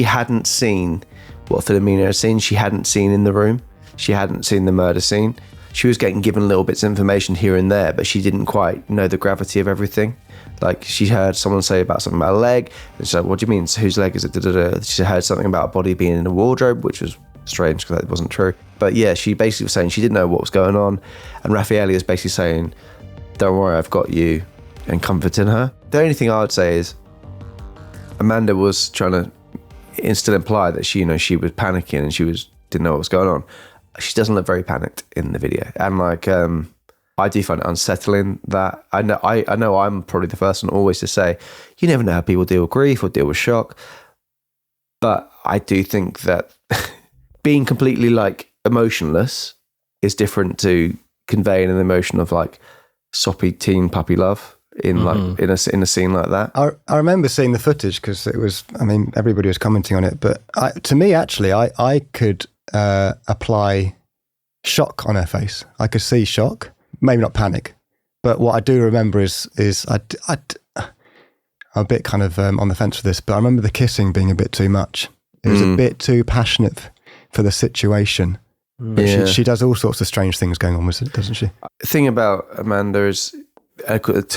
S5: hadn't seen what Filomena had seen. She hadn't seen in the room. She hadn't seen the murder scene. She was getting given little bits of information here and there, but she didn't quite know the gravity of everything. Like, she heard someone say about something about a leg, and she's like, what do you mean? So whose leg is it? Da-da-da. She heard something about a body being in a wardrobe, which was strange because that wasn't true. But yeah, she basically was saying she didn't know what was going on, and Raffaele is basically saying, don't worry, I've got you, and comforting her. The only thing I would say is Amanda was trying to still imply that she was panicking and didn't know what was going on. She doesn't look very panicked in the video, and I do find it unsettling that I know I'm probably the first one always to say you never know how people deal with grief or deal with shock, but I do think that being completely emotionless is different to conveying an emotion of soppy teen puppy love in in a scene like that.
S3: I remember seeing the footage because it was, everybody was commenting on it, but to me actually I could apply shock on her face. I could see shock, maybe not panic, but what I do remember is I'm a bit kind of on the fence for this, but I remember the kissing being a bit too much. It was a bit too passionate for the situation. But she does all sorts of strange things going on with it, doesn't she?
S5: The thing about Amanda is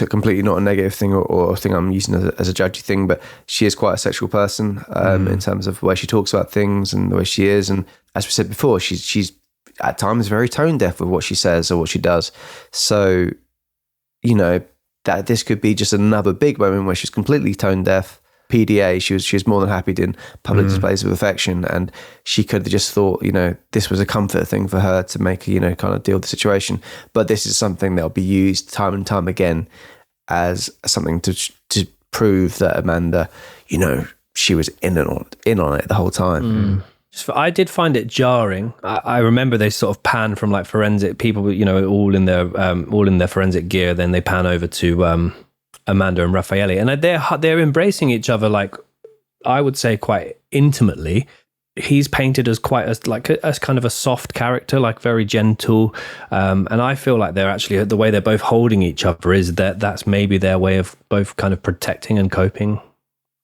S5: completely not a negative thing or a thing I'm using as a judgy thing, but she is quite a sexual person in terms of the way she talks about things and the way she is. And as we said before, she's at times very tone deaf with what she says or what she does. So, that this could be just another big moment where she's completely tone deaf. PDA, she was more than happy in public displays of affection, and she could have just thought, this was a comfort thing for her to make her, kind of deal with the situation. But this is something that'll be used time and time again as something to prove that Amanda, she was in on it the whole time.
S6: I did find it jarring. I remember they sort of pan from forensic people, all in their forensic gear. Then they pan over to Amanda and Raffaele, and they're embracing each other I would say quite intimately. he's painted as quite as kind of a soft character, like very gentle. And I feel like they're actually, the way they're both holding each other is that's maybe their way of both kind of protecting and coping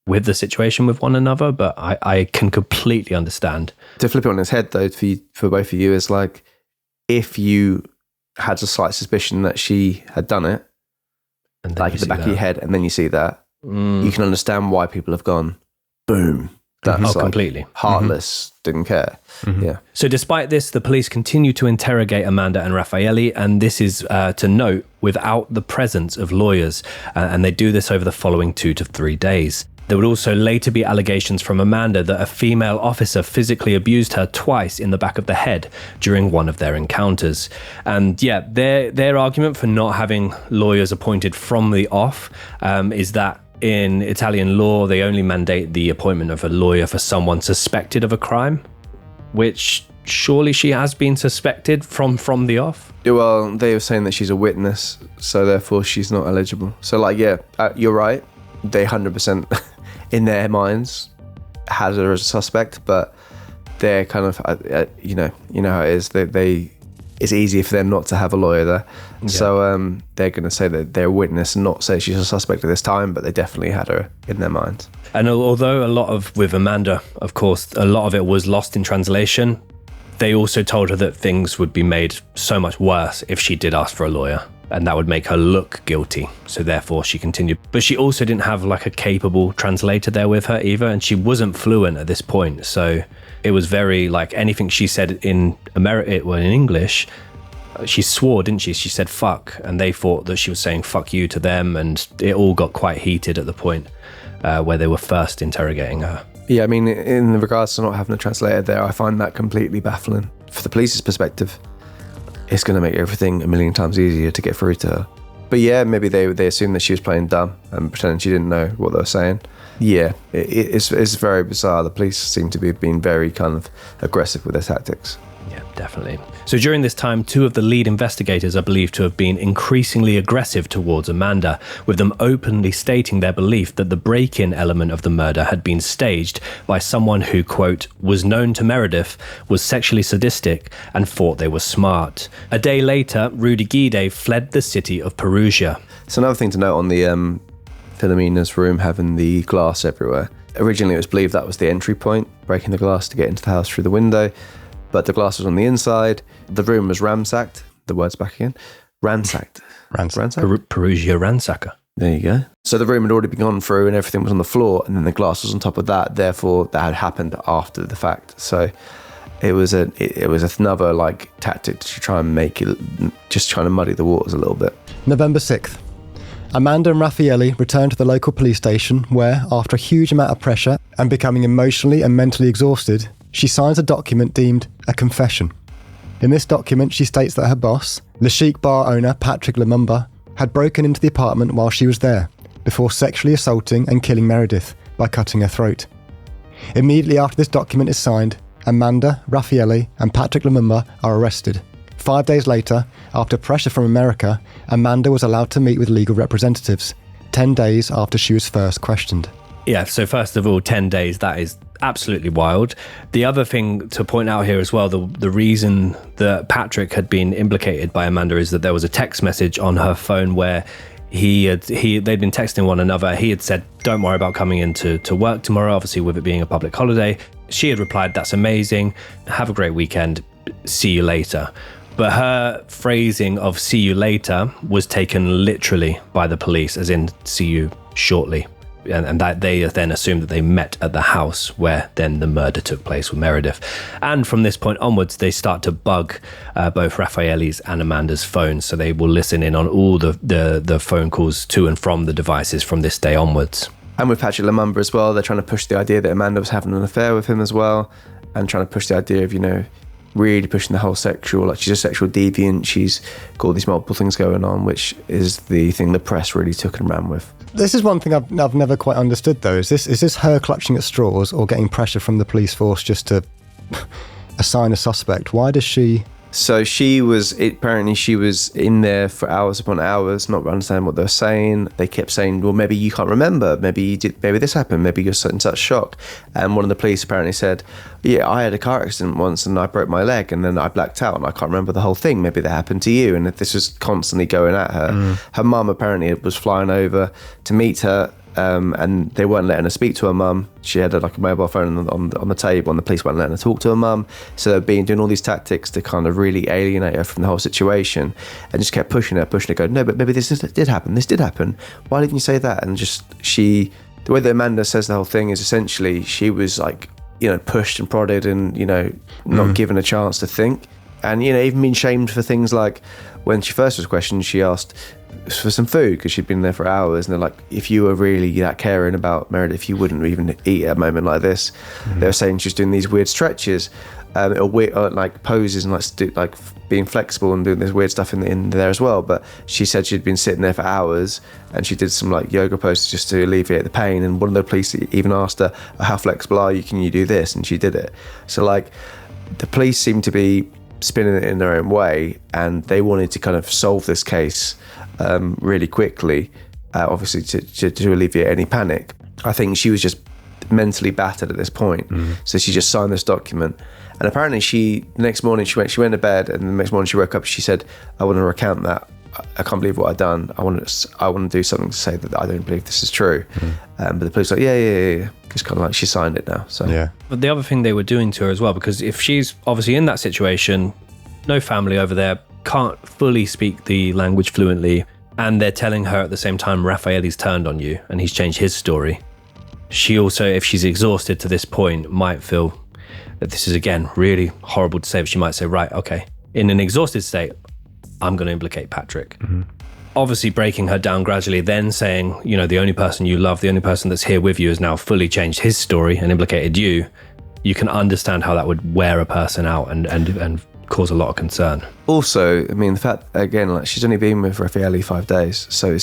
S6: with the situation with one another. But I can completely understand.
S5: To flip it on its head though, for both of you, is like, if you had a slight suspicion that she had done it, and like at the back of your head, and then you see that, you can understand why people have gone, boom. That's
S6: completely
S5: heartless, didn't care. Yeah.
S6: So despite this, the police continue to interrogate Amanda and Raffaele, and this is to note without the presence of lawyers, and they do this over the following 2 to 3 days. There would also later be allegations from Amanda that a female officer physically abused her twice in the back of the head during one of their encounters. And yeah, their argument for not having lawyers appointed from the off is that in Italian law, they only mandate the appointment of a lawyer for someone suspected of a crime, which surely she has been suspected from the off.
S5: Well, they were saying that she's a witness, so therefore she's not eligible. So like, yeah, you're right. They 100% in their minds had her as a suspect, but they're kind of, you know how it is. It's easier for them not to have a lawyer there. Yeah. So they're going to say that they're a witness and not say she's a suspect at this time, but they definitely had her in their minds.
S6: And although a lot of, with Amanda, of course, a lot of it was lost in translation, they also told her that things would be made so much worse if she did ask for a lawyer, and that would make her look guilty. So therefore she continued. But she also didn't have like a capable translator there with her either, and she wasn't fluent at this point. So it was very like anything she said in in English, she swore, didn't she? She said fuck, and they thought that she was saying fuck you to them, and it all got quite heated at the point where they were first interrogating her.
S5: Yeah, I mean, in regards to not having a translator there, I find that completely baffling. For the police's perspective, it's going to make everything a million times easier to get through to her. But yeah, maybe they assumed that she was playing dumb and pretending she didn't know what they were saying. Yeah, it's very bizarre. The police seem to be being very kind of aggressive with their tactics.
S6: Yeah, definitely. So during this time, 2 of the lead investigators are believed to have been increasingly aggressive towards Amanda, with them openly stating their belief that the break-in element of the murder had been staged by someone who, quote, was known to Meredith, was sexually sadistic, and thought they were smart. A day later, Rudy Guede fled the city of Perugia.
S5: So another thing to note on the Filomena's room having the glass everywhere. Originally, it was believed that was the entry point, breaking the glass to get into the house through the window. But the glass was on the inside. The room was ransacked. The word's back again. Ransacked.
S6: Perugia ransacker.
S5: There you go. So the room had already been gone through and everything was on the floor, and then the glass was on top of that. Therefore, that had happened after the fact. So it was another like tactic to try and make it, just trying to muddy the waters a little bit.
S3: November 6th. Amanda and Raffaele returned to the local police station where, after a huge amount of pressure and becoming emotionally and mentally exhausted, she signs a document deemed a confession. In this document, she states that her boss, the chic bar owner Patrick Lumumba, had broken into the apartment while she was there, before sexually assaulting and killing Meredith by cutting her throat. Immediately after this document is signed, Amanda, Raffaele, and Patrick Lumumba are arrested. 5 days later, after pressure from America, Amanda was allowed to meet with legal representatives, 10 days after she was first questioned.
S6: Yeah, so first of all, 10 days, that is absolutely wild. The other thing to point out here as well, the reason that Patrick had been implicated by Amanda is that there was a text message on her phone where they'd been texting one another. He had said, don't worry about coming into work tomorrow, obviously with it being a public holiday. She had replied, that's amazing, have a great weekend, see you later. But her phrasing of see you later was taken literally by the police, as in see you shortly. And that they then assumed that they met at the house where then the murder took place with Meredith. And from this point onwards, they start to bug both Raffaele's and Amanda's phones. So they will listen in on all the phone calls to and from the devices from this day onwards.
S5: And with Patrick Lumumba as well, they're trying to push the idea that Amanda was having an affair with him as well, and trying to push the idea of, really pushing the whole sexual, like she's a sexual deviant, she's got all these multiple things going on, which is the thing the press really took and ran with.
S3: This is one thing I've never quite understood though. Is this her clutching at straws or getting pressure from the police force just to assign a suspect? Why does she
S5: So she was in there for hours upon hours, not understanding what they were saying. They kept saying, well, maybe you can't remember, maybe this happened, maybe you're in such shock. And one of the police apparently said, yeah, I had a car accident once and I broke my leg and then I blacked out and I can't remember the whole thing, maybe that happened to you. And this was constantly going at her. Her mum apparently was flying over to meet her, and they weren't letting her speak to her mum. She had a mobile phone on the table, and the police weren't letting her talk to her mum. So they've been doing all these tactics to kind of really alienate her from the whole situation, and just kept pushing her, go, no, but maybe this did happen. Why didn't you say that? And the way that Amanda says the whole thing is essentially she was like, pushed and prodded and, not given a chance to think. And, even being shamed for things like when she first was questioned, she asked for some food because she'd been there for hours, and they're like, if you were really that caring about Meredith, you wouldn't even eat at a moment like this. They were saying she's doing these weird stretches, or weird, like poses, and like being flexible and doing this weird stuff in there as well. But she said she'd been sitting there for hours, and she did some like yoga poses just to alleviate the pain. And one of the police even asked her, how flexible are you? Can you do this? And she did it. So like the police seemed to be spinning it in their own way, and they wanted to kind of solve this case really quickly, obviously to alleviate any panic. I think she was just mentally battered at this point. So she just signed this document, and apparently the next morning she went to bed, and the next morning she woke up, she said, I want to recount that. I can't believe what I've done. I want to do something to say that I don't believe this is true. But the police were like, yeah. It's kind of like she signed it now. So
S6: yeah. But the other thing they were doing to her as well, because if she's obviously in that situation, no family over there, can't fully speak the language fluently, and they're telling her at the same time, Raffaele's turned on you and he's changed his story. She also, if she's exhausted to this point, might feel that this is, again, really horrible to say, but she might say, right, okay, in an exhausted state, I'm going to implicate Patrick. Obviously breaking her down gradually, then saying, the only person you love, the only person that's here with you has now fully changed his story and implicated you. You can understand how that would wear a person out and cause a lot of concern. Also, I mean, the fact, again, like she's only been with Raffaele 5 days, so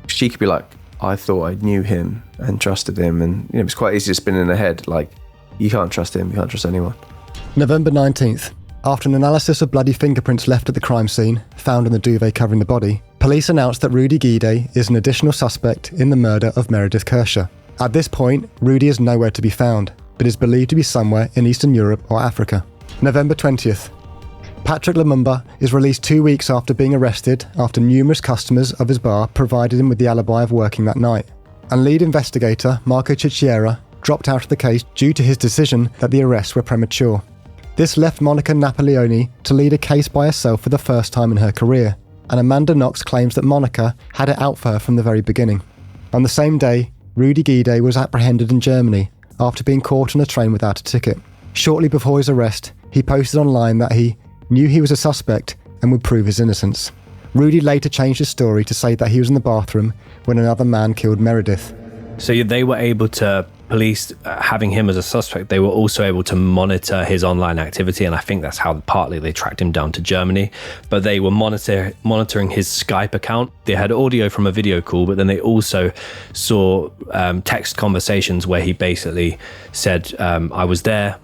S6: she could be like, I thought I knew him and trusted him, and it's quite easy to spin in her head, like, you can't trust him, you can't trust anyone.
S3: November 19th. After an analysis of bloody fingerprints left at the crime scene, found in the duvet covering the body, police announced that Rudy Guede is an additional suspect in the murder of Meredith Kercher. At this point, Rudy is nowhere to be found, but is believed to be somewhere in Eastern Europe or Africa. November 20th. Patrick Lumumba is released 2 weeks after being arrested after numerous customers of his bar provided him with the alibi of working that night. And lead investigator Marco Cicciera dropped out of the case due to his decision that the arrests were premature. This left Monica Napoleoni to lead a case by herself for the first time in her career, and Amanda Knox claims that Monica had it out for her from the very beginning. On the same day, Rudy Guede was apprehended in Germany after being caught on a train without a ticket. Shortly before his arrest, he posted online that he knew he was a suspect and would prove his innocence. Rudy later changed his story to say that he was in the bathroom when another man killed Meredith.
S6: So they were able to, police having him as a suspect, they were also able to monitor his online activity, and I think that's how partly they tracked him down to Germany. But they were monitoring his Skype account. They had audio from a video call, but then they also saw text conversations where he basically said, I was there,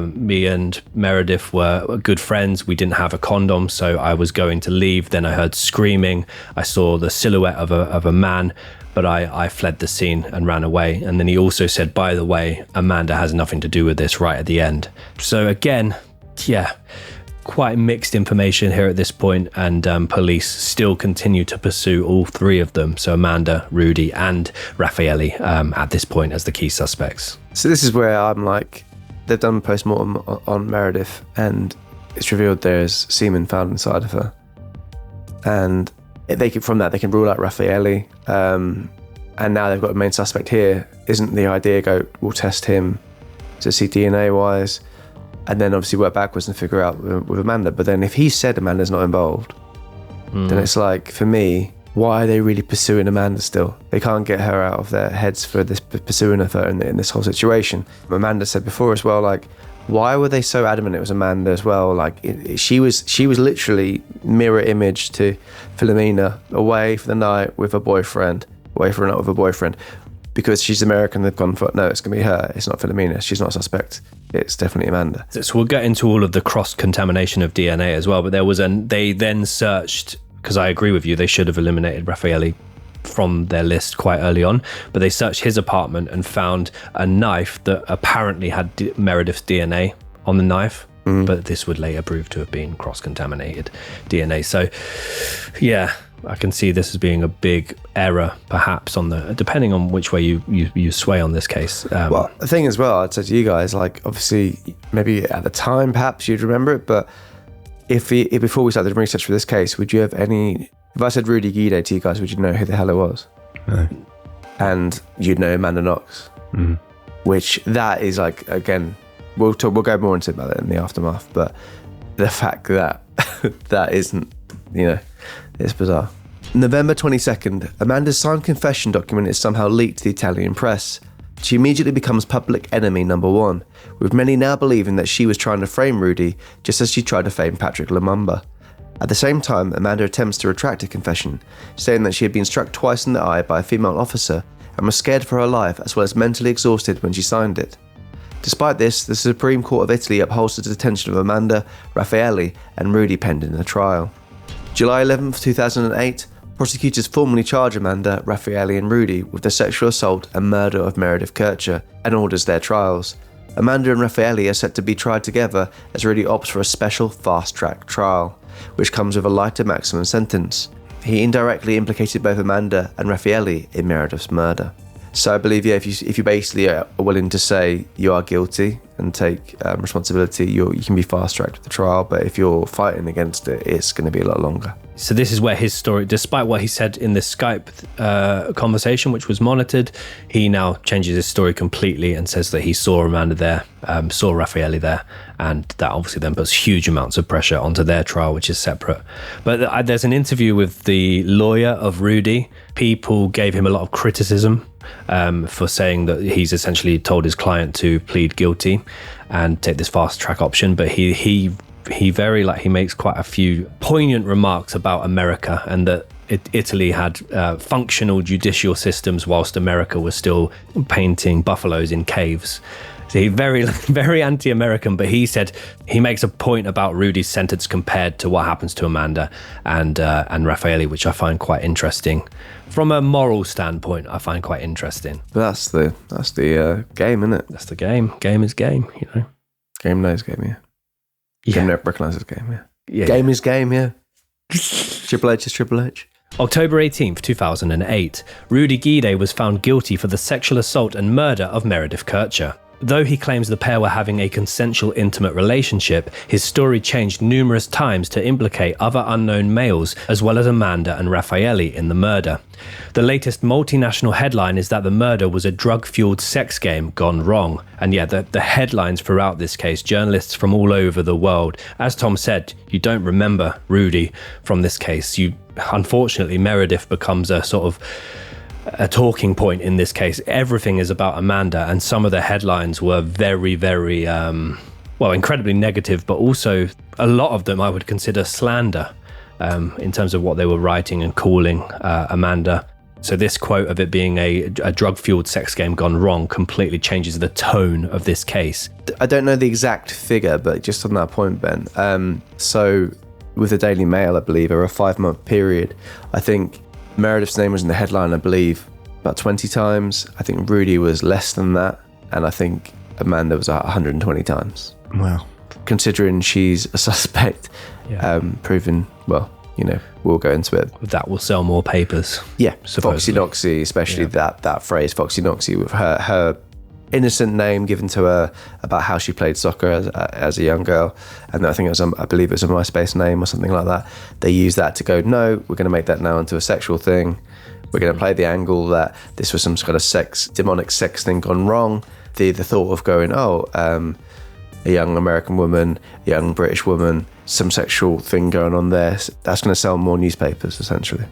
S6: me and Meredith were good friends, we didn't have a condom, so I was going to leave, then I heard screaming, I saw the silhouette of a man, but I fled the scene and ran away. And then he also said, by the way, Amanda has nothing to do with this, right at the end. So again, yeah, quite mixed information here at this point, and police still continue to pursue all three of them, so Amanda, Rudy and Raffaele at this point as the key suspects.
S5: So this is where I'm like, they've done post-mortem on Meredith, and it's revealed there's semen found inside of her, and from that they can rule out Raffaele, and now they've got a main suspect here. Isn't the idea we'll test him to see DNA wise, and then obviously work backwards and figure out with Amanda? But then if he said Amanda's not involved, then it's like, for me, why are they really pursuing Amanda still? They can't get her out of their heads for this, pursuing her in this whole situation. Amanda said before as well, like, why were they so adamant it was Amanda as well? Like, she was literally mirror image to Philomena, away for the night with a boyfriend, away for a night with a boyfriend. because she's American, they've gone for, no, it's going to be her. It's not Philomena. She's not a suspect. It's definitely Amanda.
S6: So we'll get into all of the cross-contamination of DNA as well, but they then searched, because I agree with you, they should have eliminated Raffaele from their list quite early on, but they searched his apartment and found a knife that apparently had Meredith's DNA on the knife, but this would later prove to have been cross-contaminated DNA. So, yeah, I can see this as being a big error, perhaps, depending on which way you sway on this case.
S5: Well, the thing as well, I'd say to you guys, like, obviously, maybe at the time, perhaps you'd remember it, but if before we started research for this case, would you have any... If I said Rudy Guede to you guys, would you know who the hell it was?
S3: No.
S5: And you'd know Amanda Knox. Which, that is, like, again... We'll go more into about it in the aftermath, but the fact that that isn't, it's bizarre. November 22nd, Amanda's signed confession document is somehow leaked to the Italian press. She immediately becomes public enemy number one, with many now believing that she was trying to frame Rudy just as she tried to frame Patrick Lumumba. At the same time, Amanda attempts to retract her confession, saying that she had been struck twice in the eye by a female officer and was scared for her life as well as mentally exhausted when she signed it. Despite this, the Supreme Court of Italy upholds the detention of Amanda, Raffaele and Rudy pending the trial. July 11th, 2008, prosecutors formally charge Amanda, Raffaele and Rudy with the sexual assault and murder of Meredith Kercher and orders their trials. Amanda and Raffaele are set to be tried together as Rudy opts for a special fast-track trial, which comes with a lighter maximum sentence. He indirectly implicated both Amanda and Raffaele in Meredith's murder. So I believe, if you basically are willing to say you are guilty and take responsibility, you can be fast-tracked with the trial, but if you're fighting against it, it's going to be a lot longer.
S6: So this is where his story, despite what he said in this Skype conversation, which was monitored, he now changes his story completely and says that he saw Amanda there, saw Raffaele there, and that obviously then puts huge amounts of pressure onto their trial, which is separate. But there's an interview with the lawyer of Rudy. People gave him a lot of criticism for saying that he's essentially told his client to plead guilty and take this fast track option, but he makes quite a few poignant remarks about America and that Italy had functional judicial systems whilst America was still painting buffaloes in caves. So he's very anti-American, but he said he makes a point about Rudy's sentence compared to what happens to Amanda and Raffaele, which I find quite interesting. From a moral standpoint, I find quite interesting.
S5: But that's the game, isn't it?
S6: That's the game. Game is game,
S5: Game knows game, yeah. Game recognises game, yeah. Game is game, yeah. Triple H is Triple H.
S6: October 18th, 2008, Rudy Guede was found guilty for the sexual assault and murder of Meredith Kercher. Though he claims the pair were having a consensual intimate relationship, his story changed numerous times to implicate other unknown males as well as Amanda and Raffaele in the murder. The latest multinational headline is that the murder was a drug-fueled sex game gone wrong. And yeah, the headlines throughout this case, journalists from all over the world, as Tom said, you don't remember Rudy from this case. Unfortunately, Meredith becomes a sort of a talking point in this case. Everything is about Amanda, and some of the headlines were very, very, incredibly negative, but also a lot of them I would consider slander in terms of what they were writing and calling Amanda. So this quote of it being a drug-fueled sex game gone wrong completely changes the tone of this case.
S5: I don't know the exact figure, but just on that point, Ben, so with the Daily Mail, I believe, over a 5-month period, I think Meredith's name was in the headline, I believe, about 20 times. I think Rudy was less than that. And I think Amanda was 120 times.
S3: Wow.
S5: Considering she's a suspect, proven, we'll go into it.
S6: That will sell more papers.
S5: Yeah,
S6: supposedly.
S5: Foxy Noxy, especially that phrase, Foxy Noxy, with her innocent name given to her about how she played soccer as a young girl, and I think I believe it was a MySpace name or something like that. They use that to go, no, we're going to make that now into a sexual thing. We're going to play the angle that this was some kind of demonic sex thing gone wrong. The thought of going, a young American woman, a young British woman, some sexual thing going on there, that's going to sell more newspapers, essentially.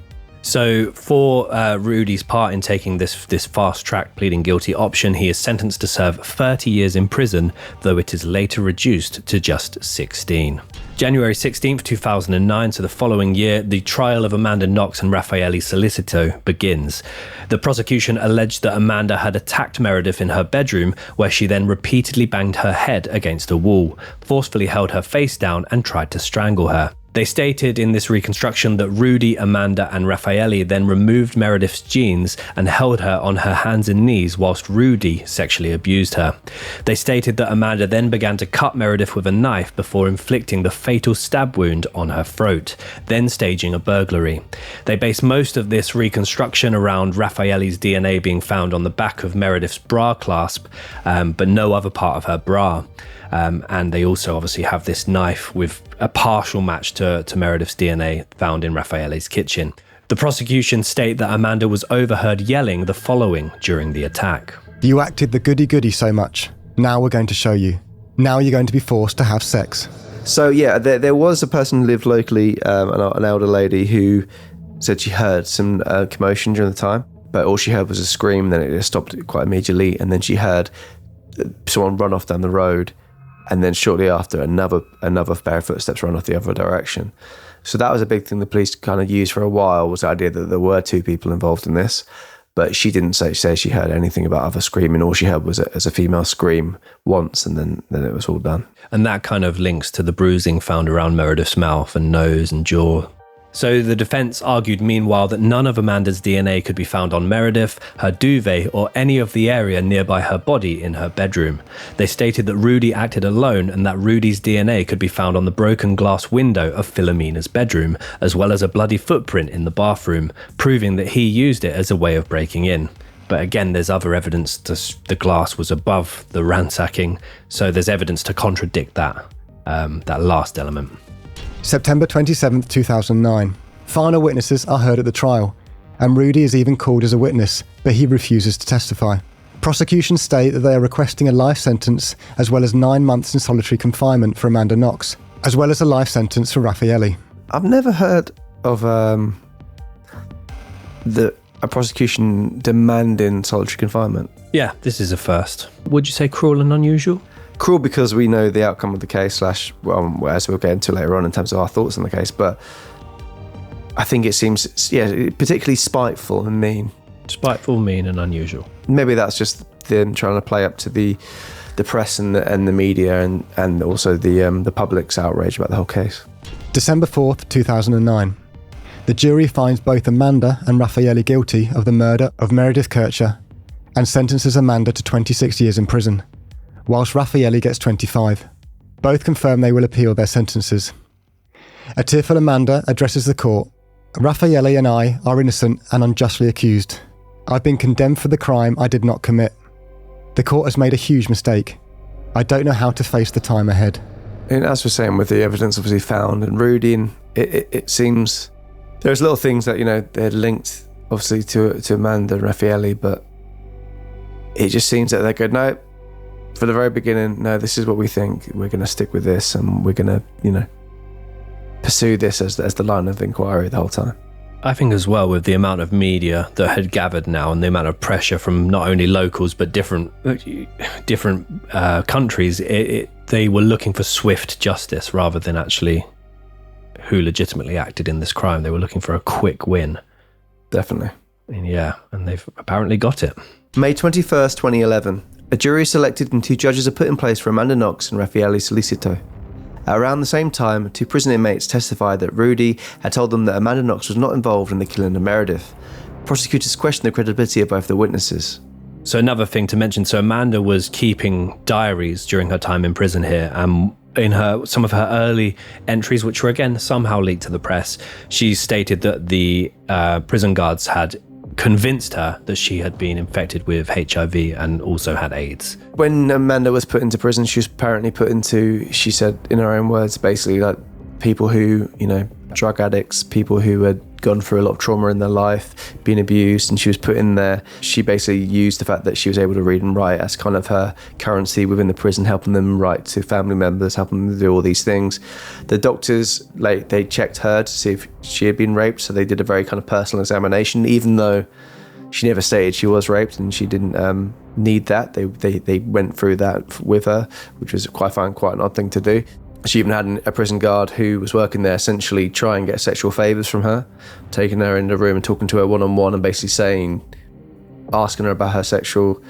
S6: So for Rudy's part in taking this fast-track pleading guilty option, he is sentenced to serve 30 years in prison, though it is later reduced to just 16. January 16th, 2009, so the following year, the trial of Amanda Knox and Raffaele Solicito begins. The prosecution alleged that Amanda had attacked Meredith in her bedroom, where she then repeatedly banged her head against a wall, forcefully held her face down and tried to strangle her. They stated in this reconstruction that Rudy, Amanda and Raffaele then removed Meredith's jeans and held her on her hands and knees whilst Rudy sexually abused her. They stated that Amanda then began to cut Meredith with a knife before inflicting the fatal stab wound on her throat, then staging a burglary. They based most of this reconstruction around Raffaele's DNA being found on the back of Meredith's bra clasp, but no other part of her bra. And they also obviously have this knife with a partial match to Meredith's DNA found in Raffaele's kitchen. The prosecution state that Amanda was overheard yelling the following during the attack.
S3: You acted the goody-goody so much. Now we're going to show you. Now you're going to be forced to have sex.
S5: So yeah, there was a person who lived locally, an elder lady, who said she heard some commotion during the time, but all she heard was a scream, then it stopped quite immediately, and then she heard someone run off down the road, and then shortly after, another pair of footsteps run off the other direction. So that was a big thing the police kind of used for a while, was the idea that there were two people involved in this. But she didn't say she heard anything about other screaming. All she heard was a female scream once, and then it was all done.
S6: And that kind of links to the bruising found around Meredith's mouth and nose and jaw. So the defense argued meanwhile that none of Amanda's DNA could be found on Meredith, her duvet, or any of the area nearby her body in her bedroom. They stated that Rudy acted alone and that Rudy's DNA could be found on the broken glass window of Philomena's bedroom, as well as a bloody footprint in the bathroom, proving that he used it as a way of breaking in. But again, there's other evidence the glass was above the ransacking, so there's evidence to contradict that last element.
S3: September 27th, 2009. Final witnesses are heard at the trial, and Rudy is even called as a witness, but he refuses to testify. Prosecution state that they are requesting a life sentence, as well as 9 months in solitary confinement for Amanda Knox, as well as a life sentence for Raffaele.
S5: I've never heard of a prosecution demanding solitary confinement.
S6: Yeah, this is a first. Would you say cruel and unusual?
S5: Cruel because we know the outcome of the case, as we'll get into later on in terms of our thoughts on the case, but I think it seems, particularly spiteful and mean.
S6: Spiteful, mean and unusual.
S5: Maybe that's just them trying to play up to the press and the media and also the public's outrage about the whole case.
S3: December 4th, 2009. The jury finds both Amanda and Raffaele guilty of the murder of Meredith Kercher and sentences Amanda to 26 years in prison, whilst Raffaele gets 25. Both confirm they will appeal their sentences. A tearful Amanda addresses the court. Raffaele and I are innocent and unjustly accused. I've been condemned for the crime I did not commit. The court has made a huge mistake. I don't know how to face the time ahead.
S5: And as we're saying, with the evidence obviously found and Rudy, and it seems there's little things that, they're linked obviously to Amanda and Raffaele, but it just seems that they go, no, for the very beginning, no, this is what we think. We're going to stick with this, and we're going to, pursue this as the line of inquiry the whole time.
S6: I think as well, with the amount of media that had gathered now and the amount of pressure from not only locals but different countries, they were looking for swift justice rather than actually who legitimately acted in this crime. They were looking for a quick win.
S5: Definitely.
S6: And they've apparently got it.
S5: May 21st, 2011. A jury is selected and 2 judges are put in place for Amanda Knox and Raffaele Solicito. At around the same time, 2 prison inmates testified that Rudy had told them that Amanda Knox was not involved in the killing of Meredith. Prosecutors questioned the credibility of both the witnesses.
S6: So another thing to mention, so Amanda was keeping diaries during her time in prison here, and in some of her early entries, which were again somehow leaked to the press, she stated that the prison guards had convinced her that she had been infected with HIV and also had AIDS.
S5: When Amanda was put into prison, she was apparently put into, she said in her own words, basically like people who, drug addicts, people who had gone through a lot of trauma in their life, been abused, and she was put in there. She basically used the fact that she was able to read and write as kind of her currency within the prison, helping them write to family members, helping them do all these things. The doctors, like, they checked her to see if she had been raped, so they did a very kind of personal examination, even though she never stated she was raped and she didn't need that. They went through that with her, which was quite an odd thing to do. She even had a prison guard who was working there essentially try and get sexual favours from her, taking her in the room and talking to her one-on-one and basically asking her about her sexual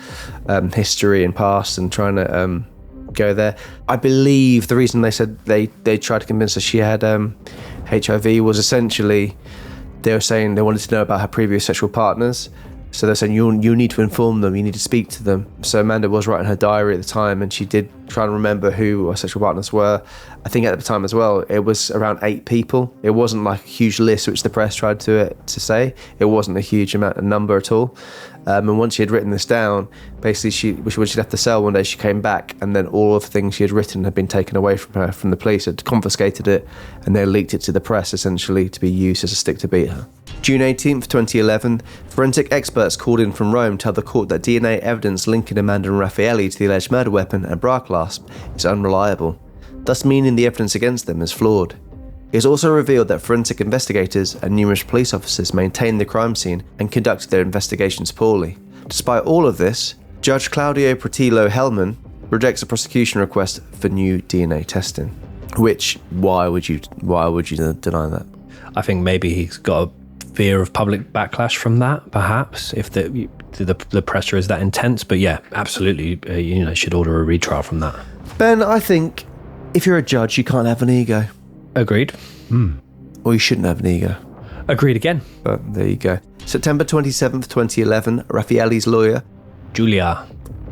S5: history and past and trying to go there. I believe the reason they said they tried to convince her she had HIV was essentially they were saying they wanted to know about her previous sexual partners. So they're saying you need to inform them, you need to speak to them. So Amanda was writing her diary at the time, and she did try and remember who her sexual partners were. I think at the time as well, it was around 8 people. It wasn't like a huge list, which the press tried to say. It wasn't a huge number at all. And once she had written this down, basically when she left the cell one day, she came back, and then all of the things she had written had been taken away from her, from the police, had confiscated it, and they leaked it to the press, essentially, to be used as a stick to beat her. June 18th, 2011, forensic experts called in from Rome tell the court that DNA evidence linking Amanda and Raffaele to the alleged murder weapon and bra clasp is unreliable, thus meaning the evidence against them is flawed. It is also revealed that forensic investigators and numerous police officers maintained the crime scene and conducted their investigations poorly. Despite all of this, Judge Claudio Pratillo Hellman rejects a prosecution request for new DNA testing. Which, why would you deny that?
S6: I think maybe he's got a fear of public backlash from that, perhaps, if the pressure is that intense. But yeah, absolutely, should order a retrial from that.
S5: Ben, I think if you're a judge, you can't have an ego.
S6: Agreed.
S5: Or you shouldn't have an ego.
S6: Agreed again.
S5: But there you go. September 27th, 2011, Raffaele's lawyer,
S6: Giulia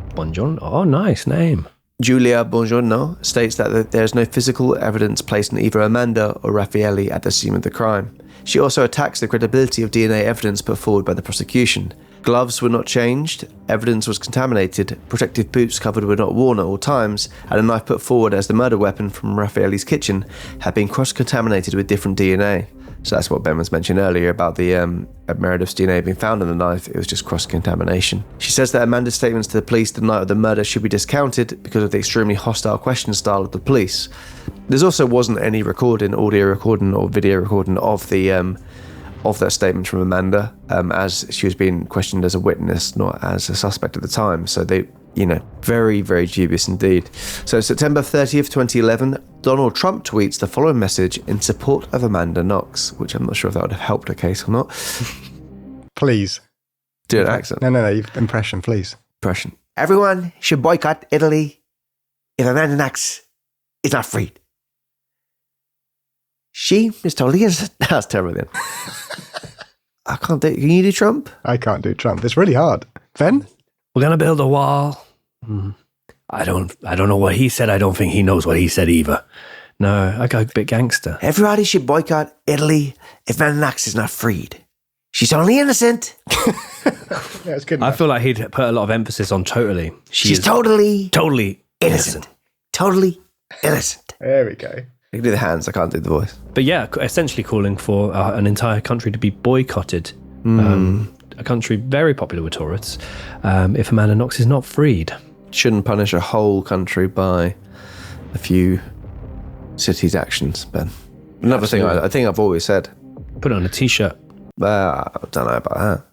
S6: Bongiorno. Oh, nice name.
S5: Giulia Bongiorno, states that there is no physical evidence placing either Amanda or Raffaele at the scene of the crime. She also attacks the credibility of DNA evidence put forward by the prosecution. Gloves were not changed, evidence was contaminated, protective boots covered were not worn at all times, and a knife put forward as the murder weapon from Raffaele's kitchen had been cross-contaminated with different DNA. So that's what Ben was mentioning earlier about the Meredith's DNA being found in the knife. It was just cross-contamination. She says that Amanda's statements to the police the night of the murder should be discounted because of the extremely hostile question style of the police. There also wasn't any audio recording or video recording of that statement from Amanda, as she was being questioned as a witness, not as a suspect at the time. So they, very, very dubious indeed. So September 30th, 2011, Donald Trump tweets the following message in support of Amanda Knox, which I'm not sure if that would have helped her case or not.
S3: Please.
S5: Do an accent.
S3: No, impression, please.
S5: Impression. Everyone should boycott Italy if Amanda Knox is not freed. She is totally innocent. That's terrible then. I can't do it. Can you do Trump?
S3: I can't do Trump. It's really hard. Ben?
S6: We're going to build a wall. I don't know what he said. I don't think he knows what he said either. No, I go a bit gangster.
S5: Everybody should boycott Italy if Amanda Knox is not freed. She's only innocent.
S3: Yeah, it's good enough.
S6: I feel like he'd put a lot of emphasis on totally.
S5: She's totally
S6: innocent.
S5: Totally innocent.
S3: There we go.
S5: I can do the hands, I can't do the voice.
S6: But yeah, essentially calling for an entire country to be boycotted. A country very popular with tourists, if Amanda Knox is not freed.
S5: Shouldn't punish a whole country by a few cities' actions, Ben. Another thing I think I've always said.
S6: Put it on a t-shirt.
S5: I don't know about that.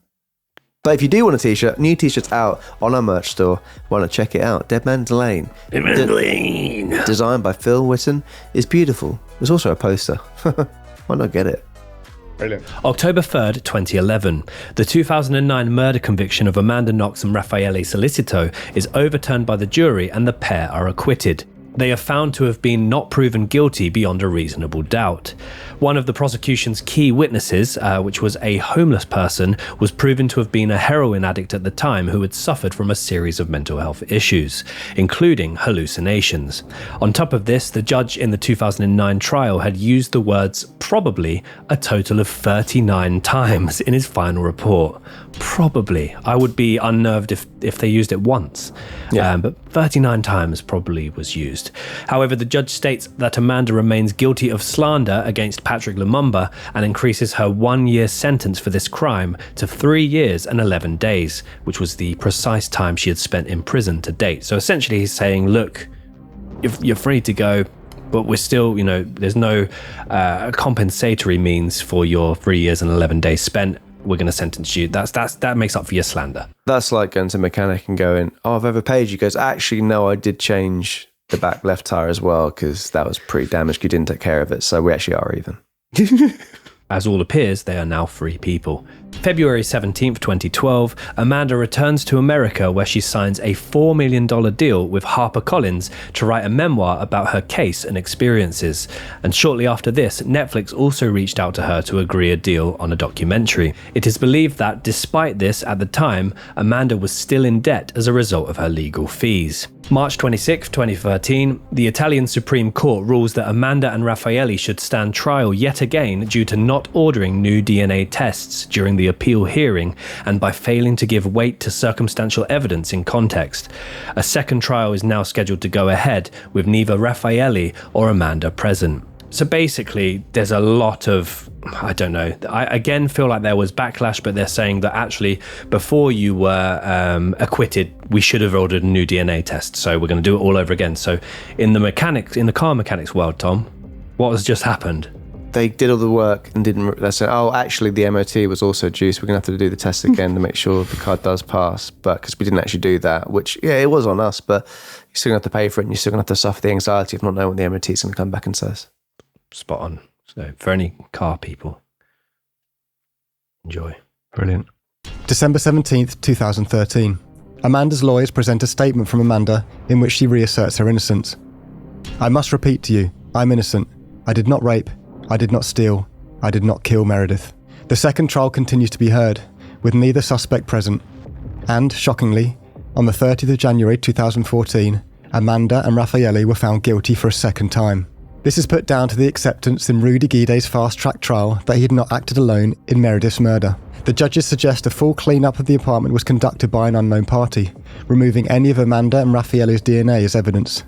S5: But if you do want a t-shirt, new t-shirts out on our merch store. Want to check it out? Dead Man's Lane. Designed by Phil Whitten. Is beautiful. There's also a poster. Why not get it?
S3: Brilliant.
S6: October 3rd, 2011. The 2009 murder conviction of Amanda Knox and Raffaele Solicito is overturned by the jury and the pair are acquitted. They are found to have been not proven guilty beyond a reasonable doubt. One of the prosecution's key witnesses, which was a homeless person, was proven to have been a heroin addict at the time who had suffered from a series of mental health issues, including hallucinations. On top of this, the judge in the 2009 trial had used the words probably a total of 39 times in his final report. Probably. I would be unnerved if they used it once. Yeah. But 39 times probably was used. accused. However, the judge states that Amanda remains guilty of slander against Patrick Lumumba and increases her 1-year sentence for this crime to 3 years and 11 days, which was the precise time she had spent in prison to date. So essentially he's saying, look, you're free to go, but we're still, there's no compensatory means for your 3 years and 11 days spent. We're going to sentence you. That makes up for your slander.
S5: That's like going to a mechanic and going, oh, I've overpaid you. He goes, actually, no, I did change the back left tyre as well because that was pretty damaged. You didn't take care of it. So we actually are even.
S6: As all appears, they are now free people. February 17th, 2012, Amanda returns to America where she signs a $4 million deal with HarperCollins to write a memoir about her case and experiences. And shortly after this, Netflix also reached out to her to agree a deal on a documentary. It is believed that, despite this, at the time, Amanda was still in debt as a result of her legal fees. March 26, 2013, the Italian Supreme Court rules that Amanda and Raffaele should stand trial yet again due to not ordering new DNA tests during the appeal hearing and by failing to give weight to circumstantial evidence in context. A second trial is now scheduled to go ahead with neither Raffaele or Amanda present. So basically, there's a lot of, I don't know, I again feel like there was backlash, but they're saying that actually before you were acquitted, we should have ordered a new DNA test. So we're going to do it all over again. So in the car mechanics world, Tom, what has just happened?
S5: They did all the work and they said, oh, actually the MOT was also due, so we're going to have to do the test again to make sure the car does pass. But because we didn't actually do that, which, yeah, it was on us, but you're still going to have to pay for it and you're still going to have to suffer the anxiety of not knowing what the MOT is going to come back and says.
S6: Spot on. So for any car people, enjoy.
S3: Brilliant. December 17th, 2013. Amanda's lawyers present a statement from Amanda in which she reasserts her innocence. I must repeat to you, I'm innocent. I did not rape. I did not steal. I did not kill Meredith. The second trial continues to be heard, with neither suspect present. And, shockingly, on the 30th of January 2014, Amanda and Raffaele were found guilty for a second time. This is put down to the acceptance in Rudy Guede's fast-track trial that he had not acted alone in Meredith's murder. The judges suggest a full clean-up of the apartment was conducted by an unknown party, removing any of Amanda and Raffaele's DNA as evidence.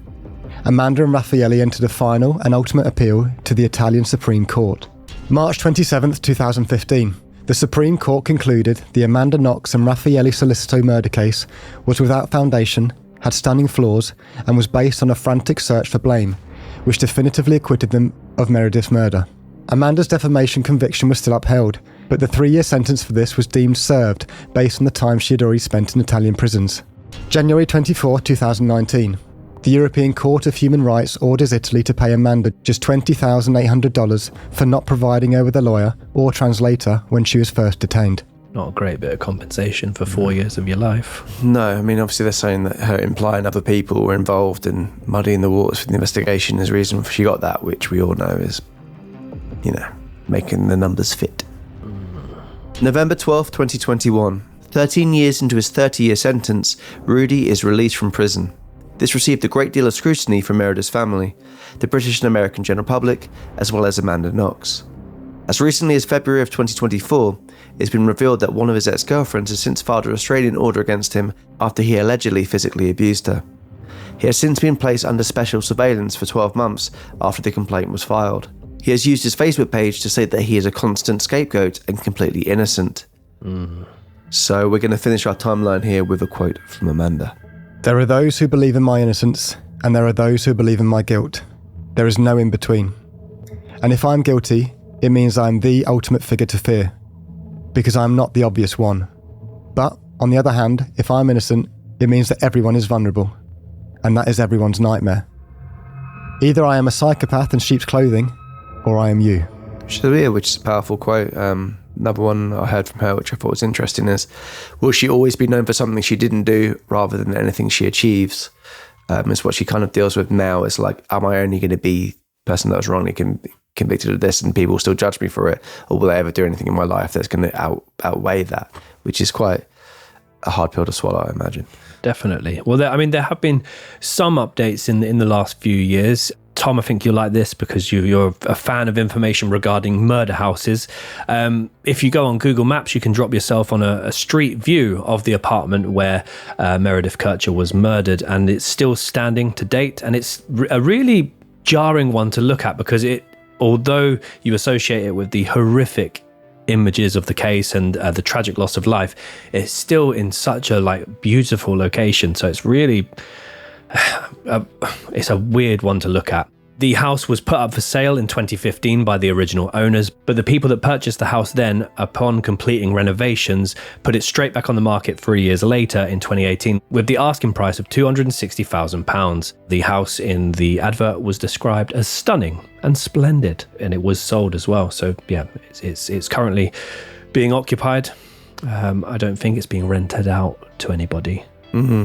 S3: Amanda and Raffaele entered a final and ultimate appeal to the Italian Supreme Court. March 27, 2015. The Supreme Court concluded the Amanda Knox and Raffaele Solicito murder case was without foundation, had stunning flaws, and was based on a frantic search for blame, which definitively acquitted them of Meredith's murder. Amanda's defamation conviction was still upheld, but the 3-year sentence for this was deemed served based on the time she had already spent in Italian prisons. January 24, 2019. The European Court of Human Rights orders Italy to pay Amanda just $20,800 for not providing her with a lawyer or translator when she was first detained.
S6: Not a great bit of compensation for 4 years of your life.
S5: No, I mean, obviously they're saying that her implying other people were involved in muddying the waters for the investigation is the reason she got that, which we all know is, making the numbers fit. November 12th, 2021. 13 years into his 30-year sentence, Rudy is released from prison. This received a great deal of scrutiny from Meredith's family, the British and American general public, as well as Amanda Knox. As recently as February of 2024, it's been revealed that one of his ex-girlfriends has since filed a restraining order against him after he allegedly physically abused her. He has since been placed under special surveillance for 12 months after the complaint was filed. He has used his Facebook page to say that he is a constant scapegoat and completely innocent. So we're going to finish our timeline here with a quote from Amanda.
S3: There are those who believe in my innocence, and there are those who believe in my guilt. There is no in between. And if I'm guilty, it means I'm the ultimate figure to fear, because I'm not the obvious one. But, on the other hand, if I'm innocent, it means that everyone is vulnerable, and that is everyone's nightmare. Either I am a psychopath in sheep's clothing, or I am you.
S5: Which is a powerful quote. Another one I heard from her, which I thought was interesting, is, will she always be known for something she didn't do rather than anything she achieves? Is what she kind of deals with now. Is like, am I only going to be the person that was wrongly convicted of this and people will still judge me for it? Or will I ever do anything in my life that's going to outweigh that? Which is quite a hard pill to swallow, I imagine.
S6: Definitely. Well, there have been some updates in the last few years. Tom, I think you'll like this because you're a fan of information regarding murder houses. If you go on Google Maps, you can drop yourself on a street view of the apartment where Meredith Kercher was murdered, and it's still standing to date. And it's a really jarring one to look at because although you associate it with the horrific images of the case and the tragic loss of life, it's still in such a beautiful location. So it's really... it's a weird one to look at. The house was put up for sale in 2015 by the original owners, but the people that purchased the house then, upon completing renovations, put it straight back on the market 3 years later in 2018 with the asking price of £260,000. The house in the advert was described as stunning and splendid, and it was sold as well. So yeah, it's currently being occupied. I don't think it's being rented out to anybody. Mm-hmm.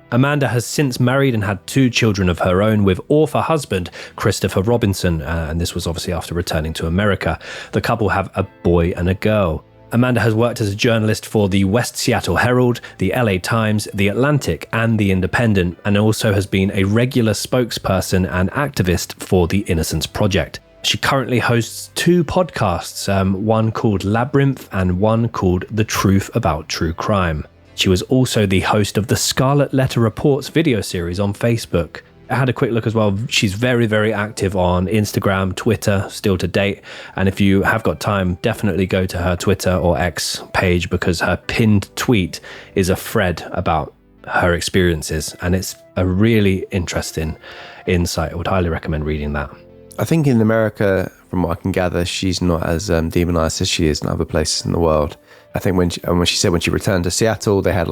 S6: Amanda has since married and had 2 children of her own with author husband Christopher Robinson, and this was obviously after returning to America. The couple have a boy and a girl. Amanda has worked as a journalist for the West Seattle Herald, the LA Times, the Atlantic, and the Independent, and also has been a regular spokesperson and activist for the Innocence Project. She currently hosts 2 podcasts, one called Labyrinth and one called The Truth About True Crime. She was also the host of the Scarlet Letter Reports video series on Facebook. I had a quick look as well. She's very, very active on Instagram, Twitter, still to date. And if you have got time, definitely go to her Twitter or X page because her pinned tweet is a thread about her experiences. And it's a really interesting insight. I would highly recommend reading that.
S5: I think in America, from what I can gather, she's not as demonized as she is in other places in the world. I think when she said when she returned to Seattle, they had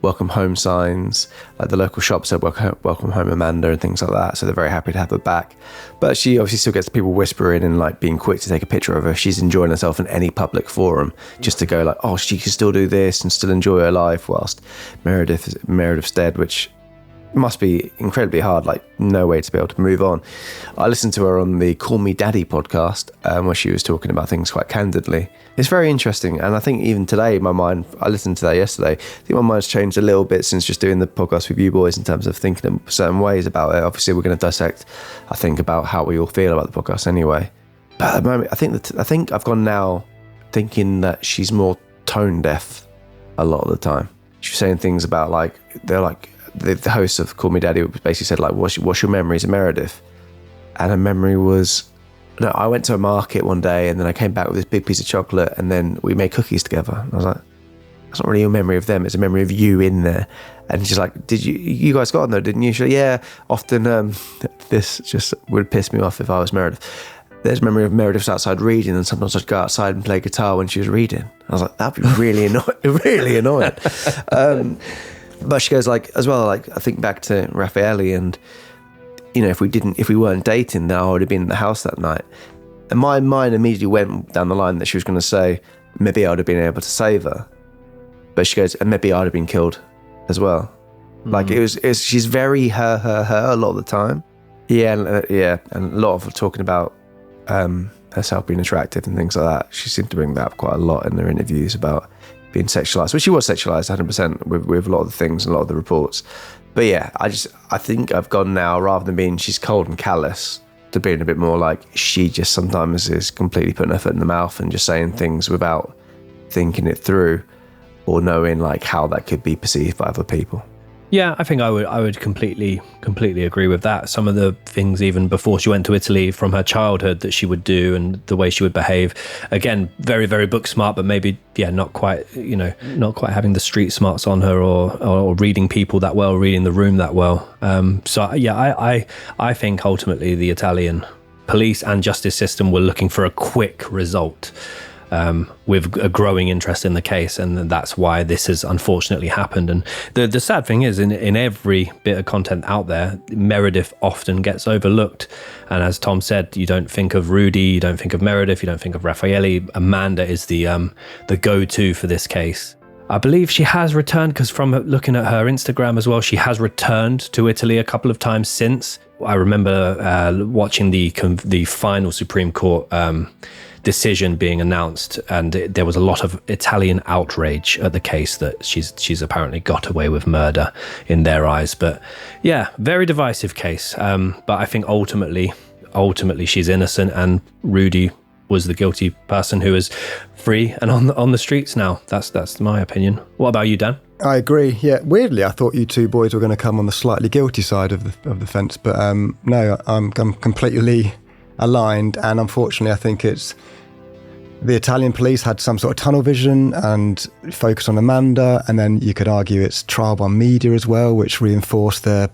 S5: welcome home signs, the local shop said welcome home Amanda and things like that. So they're very happy to have her back. But she obviously still gets people whispering and being quick to take a picture of her. She's enjoying herself in any public forum just to go oh, she can still do this and still enjoy her life whilst Meredith's dead, which must be incredibly hard, no way to be able to move on. I listened to her on the Call Me Daddy podcast where she was talking about things quite candidly. It's very interesting, and I think even today, I listened to that yesterday, I think my mind's changed a little bit since just doing the podcast with you boys in terms of thinking in certain ways about it. Obviously, we're going to dissect, I think, about how we all feel about the podcast anyway. But at the moment, I think I've gone now thinking that she's more tone deaf a lot of the time. She's saying things about, the host of Call Me Daddy basically said, what's your memories of Meredith? And her memory was, no, I went to a market one day and then I came back with this big piece of chocolate and then we made cookies together. And I was like, that's not really a memory of them, it's a memory of you in there. And she's like, did you guys got on there, didn't you? She's like, yeah, often this just would piss me off if I was Meredith. There's a memory of Meredith's outside reading and sometimes I'd go outside and play guitar when she was reading. I was like, that'd be really annoying. But she goes as well, I think back to Raffaele and, if we weren't dating, then I would have been in the house that night. And my mind immediately went down the line that she was going to say, maybe I would have been able to save her. But she goes, and maybe I'd have been killed as well. She's very her a lot of the time. Yeah. And a lot of talking about herself being attractive and things like that. She seemed to bring that up quite a lot in her interviews about being sexualized, which she was sexualized 100% with a lot of the things and a lot of the reports. But yeah, I think I've gone now, rather than being she's cold and callous, to being a bit more she just sometimes is completely putting her foot in the mouth and just saying things without thinking it through or knowing how that could be perceived by other people.
S6: Yeah, I think I would completely agree with that. Some of the things even before she went to Italy from her childhood that she would do and the way she would behave. Again, very, very book smart, but maybe, not quite having the street smarts on her or reading people that well, reading the room that well. I think ultimately the Italian police and justice system were looking for a quick result. With a growing interest in the case, and that's why this has unfortunately happened. And the sad thing is, in every bit of content out there, Meredith often gets overlooked. And as Tom said, you don't think of Rudy, you don't think of Meredith, you don't think of Raffaele. Amanda is the go-to for this case. I believe she has returned, because from looking at her Instagram as well, she has returned to Italy a couple of times since. I remember watching the final Supreme Court decision being announced, and there was a lot of Italian outrage at the case that she's apparently got away with murder in their eyes. But yeah, very divisive case. But I think ultimately she's innocent, and Rudy was the guilty person who is free and on the streets now. That's my opinion. What about you, Dan?
S3: I agree. Yeah, weirdly, I thought you two boys were going to come on the slightly guilty side of the fence, but no, I'm completely aligned. And unfortunately, I think it's the Italian police had some sort of tunnel vision and focused on Amanda, and then you could argue it's trial by media as well, which reinforced their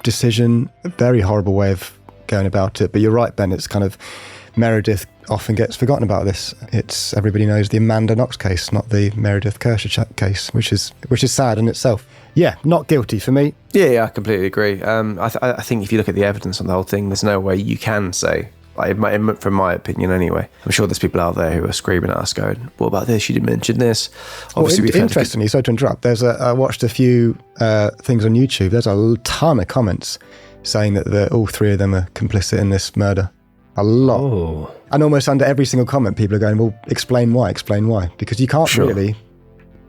S3: decision. A very horrible way of going about it. But you're right, Ben. It's kind of Meredith often gets forgotten about this. It's everybody knows the Amanda Knox case, not the Meredith Kercher case, which is sad in itself. Yeah, not guilty for me.
S5: Yeah, I completely agree. I think if you look at the evidence on the whole thing, there's no way you can say, from my opinion anyway. I'm sure there's people out there who are screaming at us going, what about this? You didn't mention this. Obviously,
S3: interestingly, sorry to interrupt, I watched a few things on YouTube. There's a ton of comments saying that all three of them are complicit in this murder. A lot. Oh. And almost under every single comment, people are going, well, explain why, because you can't really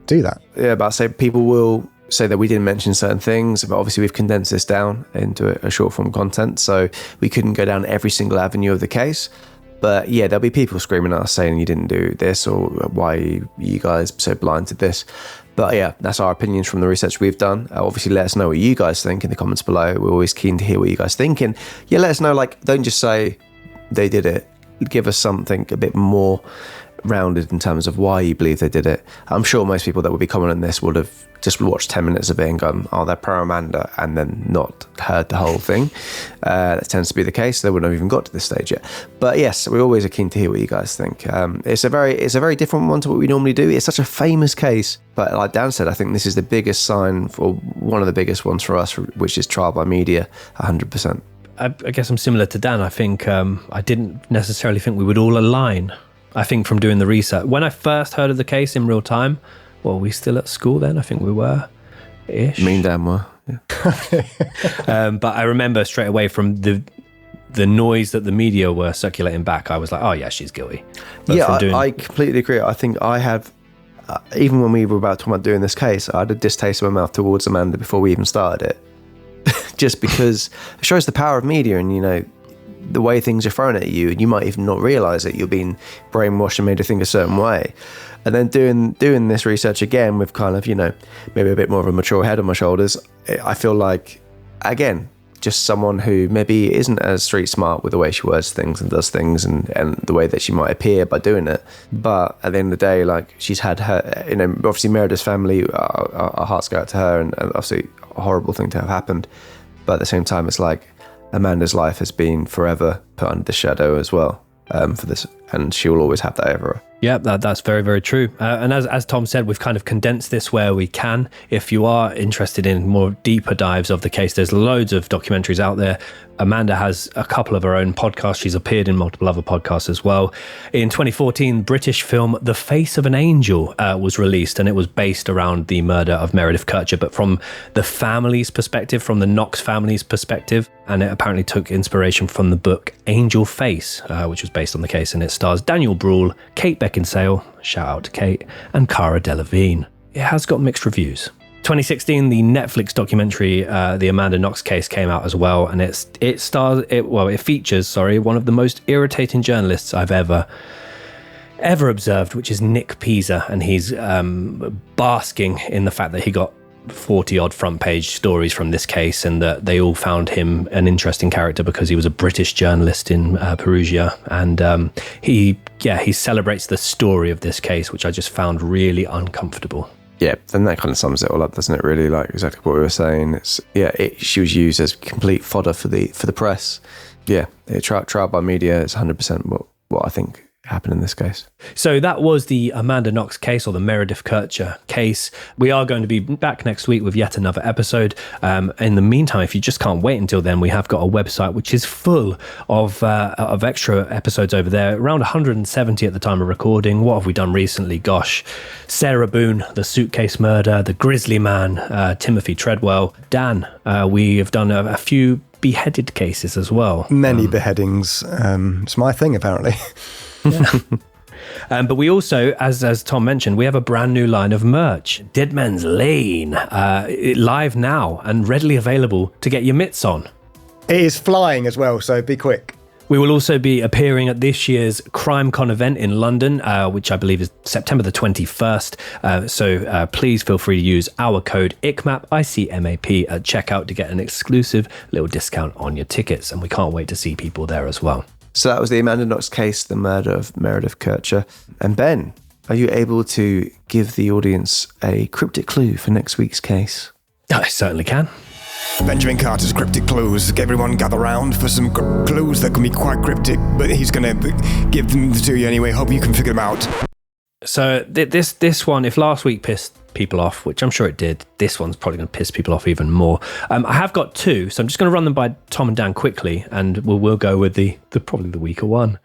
S3: do that.
S5: Yeah, but I say people will say that we didn't mention certain things, but obviously we've condensed this down into a short form content, so we couldn't go down every single avenue of the case. But yeah, there'll be people screaming at us saying you didn't do this, or why are you guys so blind to this. But yeah, that's our opinions from the research we've done. Obviously, let us know what you guys think in the comments below. We're always keen to hear what you guys think. And yeah, let us know, don't just say they did it. Give us something a bit more rounded in terms of why you believe they did it. I'm sure most people that would be commenting on this would have just watched 10 minutes of it and gone, oh, they're pro Amanda, and then not heard the whole thing. That tends to be the case. They wouldn't have even got to this stage yet. But yes, we always are keen to hear what you guys think. It's a very different one to what we normally do. It's such a famous case, but like Dan said, I think this is the biggest sign, for one of the biggest ones for us, which is trial by media, 100%.
S6: I guess I'm similar to Dan. I think I didn't necessarily think we would all align. I think from doing the research, when I first heard of the case in real time, well, were we still at school then? I think we were ish.
S5: Me and Dan were. Yeah.
S6: But I remember straight away from the noise that the media were circulating back, I was like, oh yeah, she's guilty. But
S5: I completely agree. I think I have, even when we were about talking about doing this case, I had a distaste in my mouth towards Amanda before we even started it. Just because it shows the power of media, and the way things are thrown at you, and you might even not realise it. You're being brainwashed and made to think a certain way. And then doing this research again with kind of, maybe a bit more of a mature head on my shoulders, I feel like, again, just someone who maybe isn't as street smart with the way she words things and does things, and the way that she might appear by doing it. But at the end of the day, she's had her, obviously Meredith's family, our hearts go out to her, and obviously a horrible thing to have happened. But at the same time, it's like Amanda's life has been forever put under the shadow as well for this, and she will always have that over her.
S6: Yeah, that's very, very true. And as Tom said, we've kind of condensed this where we can. If you are interested in more deeper dives of the case, there's loads of documentaries out there. Amanda has a couple of her own podcasts. She's appeared in multiple other podcasts as well. In 2014, British film The Face of an Angel was released, and it was based around the murder of Meredith Kercher, but from the family's perspective, from the Knox family's perspective. And it apparently took inspiration from the book Angel Face, which was based on the case, and it stars Daniel Bruhl, Kate Beckinsale, shout out to Kate, and Cara Delevingne. It has got mixed reviews. 2016, the Netflix documentary, The Amanda Knox Case, came out as well, and it features one of the most irritating journalists I've ever observed, which is Nick Pisa, and he's basking in the fact that he got 40-odd front page stories from this case, and that they all found him an interesting character because he was a British journalist in Perugia, and he celebrates the story of this case, which I just found really uncomfortable.
S5: Yeah, then that kind of sums it all up, doesn't it? Really, exactly what we were saying. She was used as complete fodder for the press. Yeah, trial by media is 100% what I think happened in this case.
S6: So that was the Amanda Knox case, or the Meredith Kercher case. We are going to be back next week with yet another episode. In the meantime, if you just can't wait until then, we have got a website which is full of extra episodes over there, around 170 at the time of recording. What have we done recently? Gosh, Sarah Boone, the suitcase murder, the Grizzly Man, Timothy Treadwell, Dan. We have done a few beheaded cases as well.
S3: Many beheadings. It's my thing, apparently.
S6: But we also, as Tom mentioned, we have a brand new line of merch, Dead Man's Lane, live now and readily available to get your mitts on.
S3: It is flying as well, so be quick.
S6: We will also be appearing at this year's CrimeCon event in London, which I believe is September the 21st. So please feel free to use our code ICMAP, ICMAP, at checkout to get an exclusive little discount on your tickets. And we can't wait to see people there as well.
S5: So that was the Amanda Knox case, the murder of Meredith Kercher. And Ben, are you able to give the audience a cryptic clue for next week's case?
S6: I certainly can.
S3: Benjamin Carter's cryptic clues. Everyone gather round for some clues that can be quite cryptic, but he's going to give them to you anyway. Hope you can figure them out.
S6: So this one, if last week pissed people off, which I'm sure it did, this one's probably going to piss people off even more. I have got two, so I'm just going to run them by Tom and Dan quickly, and we'll go with the probably the weaker one.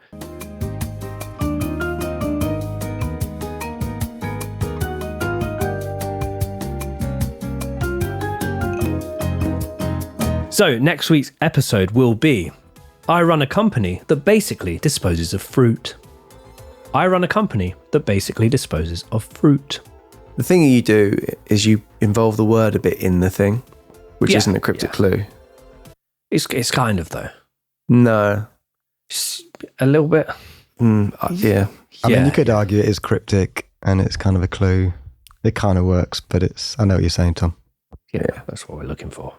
S6: So next week's episode will be, I run a company that basically disposes of fruit. I run a company that basically disposes of fruit.
S5: The thing you do is you involve the word a bit in the thing, which isn't a cryptic clue.
S6: It's kind of, though.
S5: No.
S6: Just a little bit.
S5: Yeah.
S3: I mean, you could argue it is cryptic and it's kind of a clue. It kind of works, but I know what you're saying, Tom.
S6: Yeah, that's what we're looking for.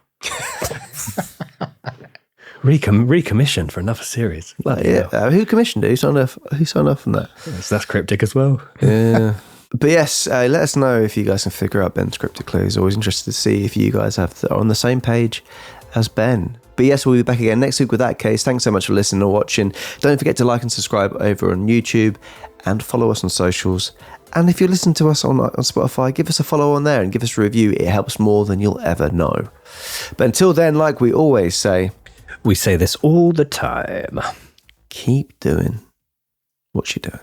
S6: Recommissioned for another series.
S5: Who commissioned it? Who signed off on that?
S6: Yes, that's cryptic as well.
S5: Yeah. But yes, let us know if you guys can figure out Ben's cryptic clues. Always interested to see if you guys are on the same page as Ben. But yes, we'll be back again next week with that case. Thanks so much for listening or watching. Don't forget to like and subscribe over on YouTube and follow us on socials. And if you listen to us on Spotify, give us a follow on there and give us a review. It helps more than you'll ever know. But until then, like we always say,
S6: we say this all the time.
S5: Keep doing what you're doing.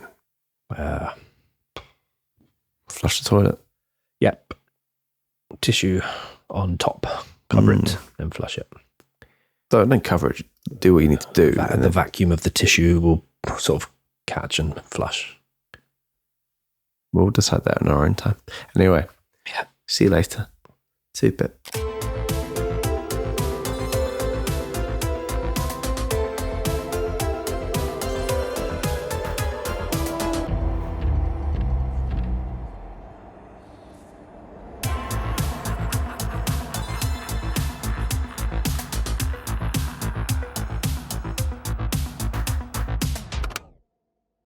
S5: Flush the toilet.
S6: Yep. Tissue on top. Cover it, then flush it.
S5: Don't cover it. Do what you need to do.
S6: And the vacuum of the tissue will sort of catch and flush.
S5: We'll decide that in our own time. Anyway, see you later. Super.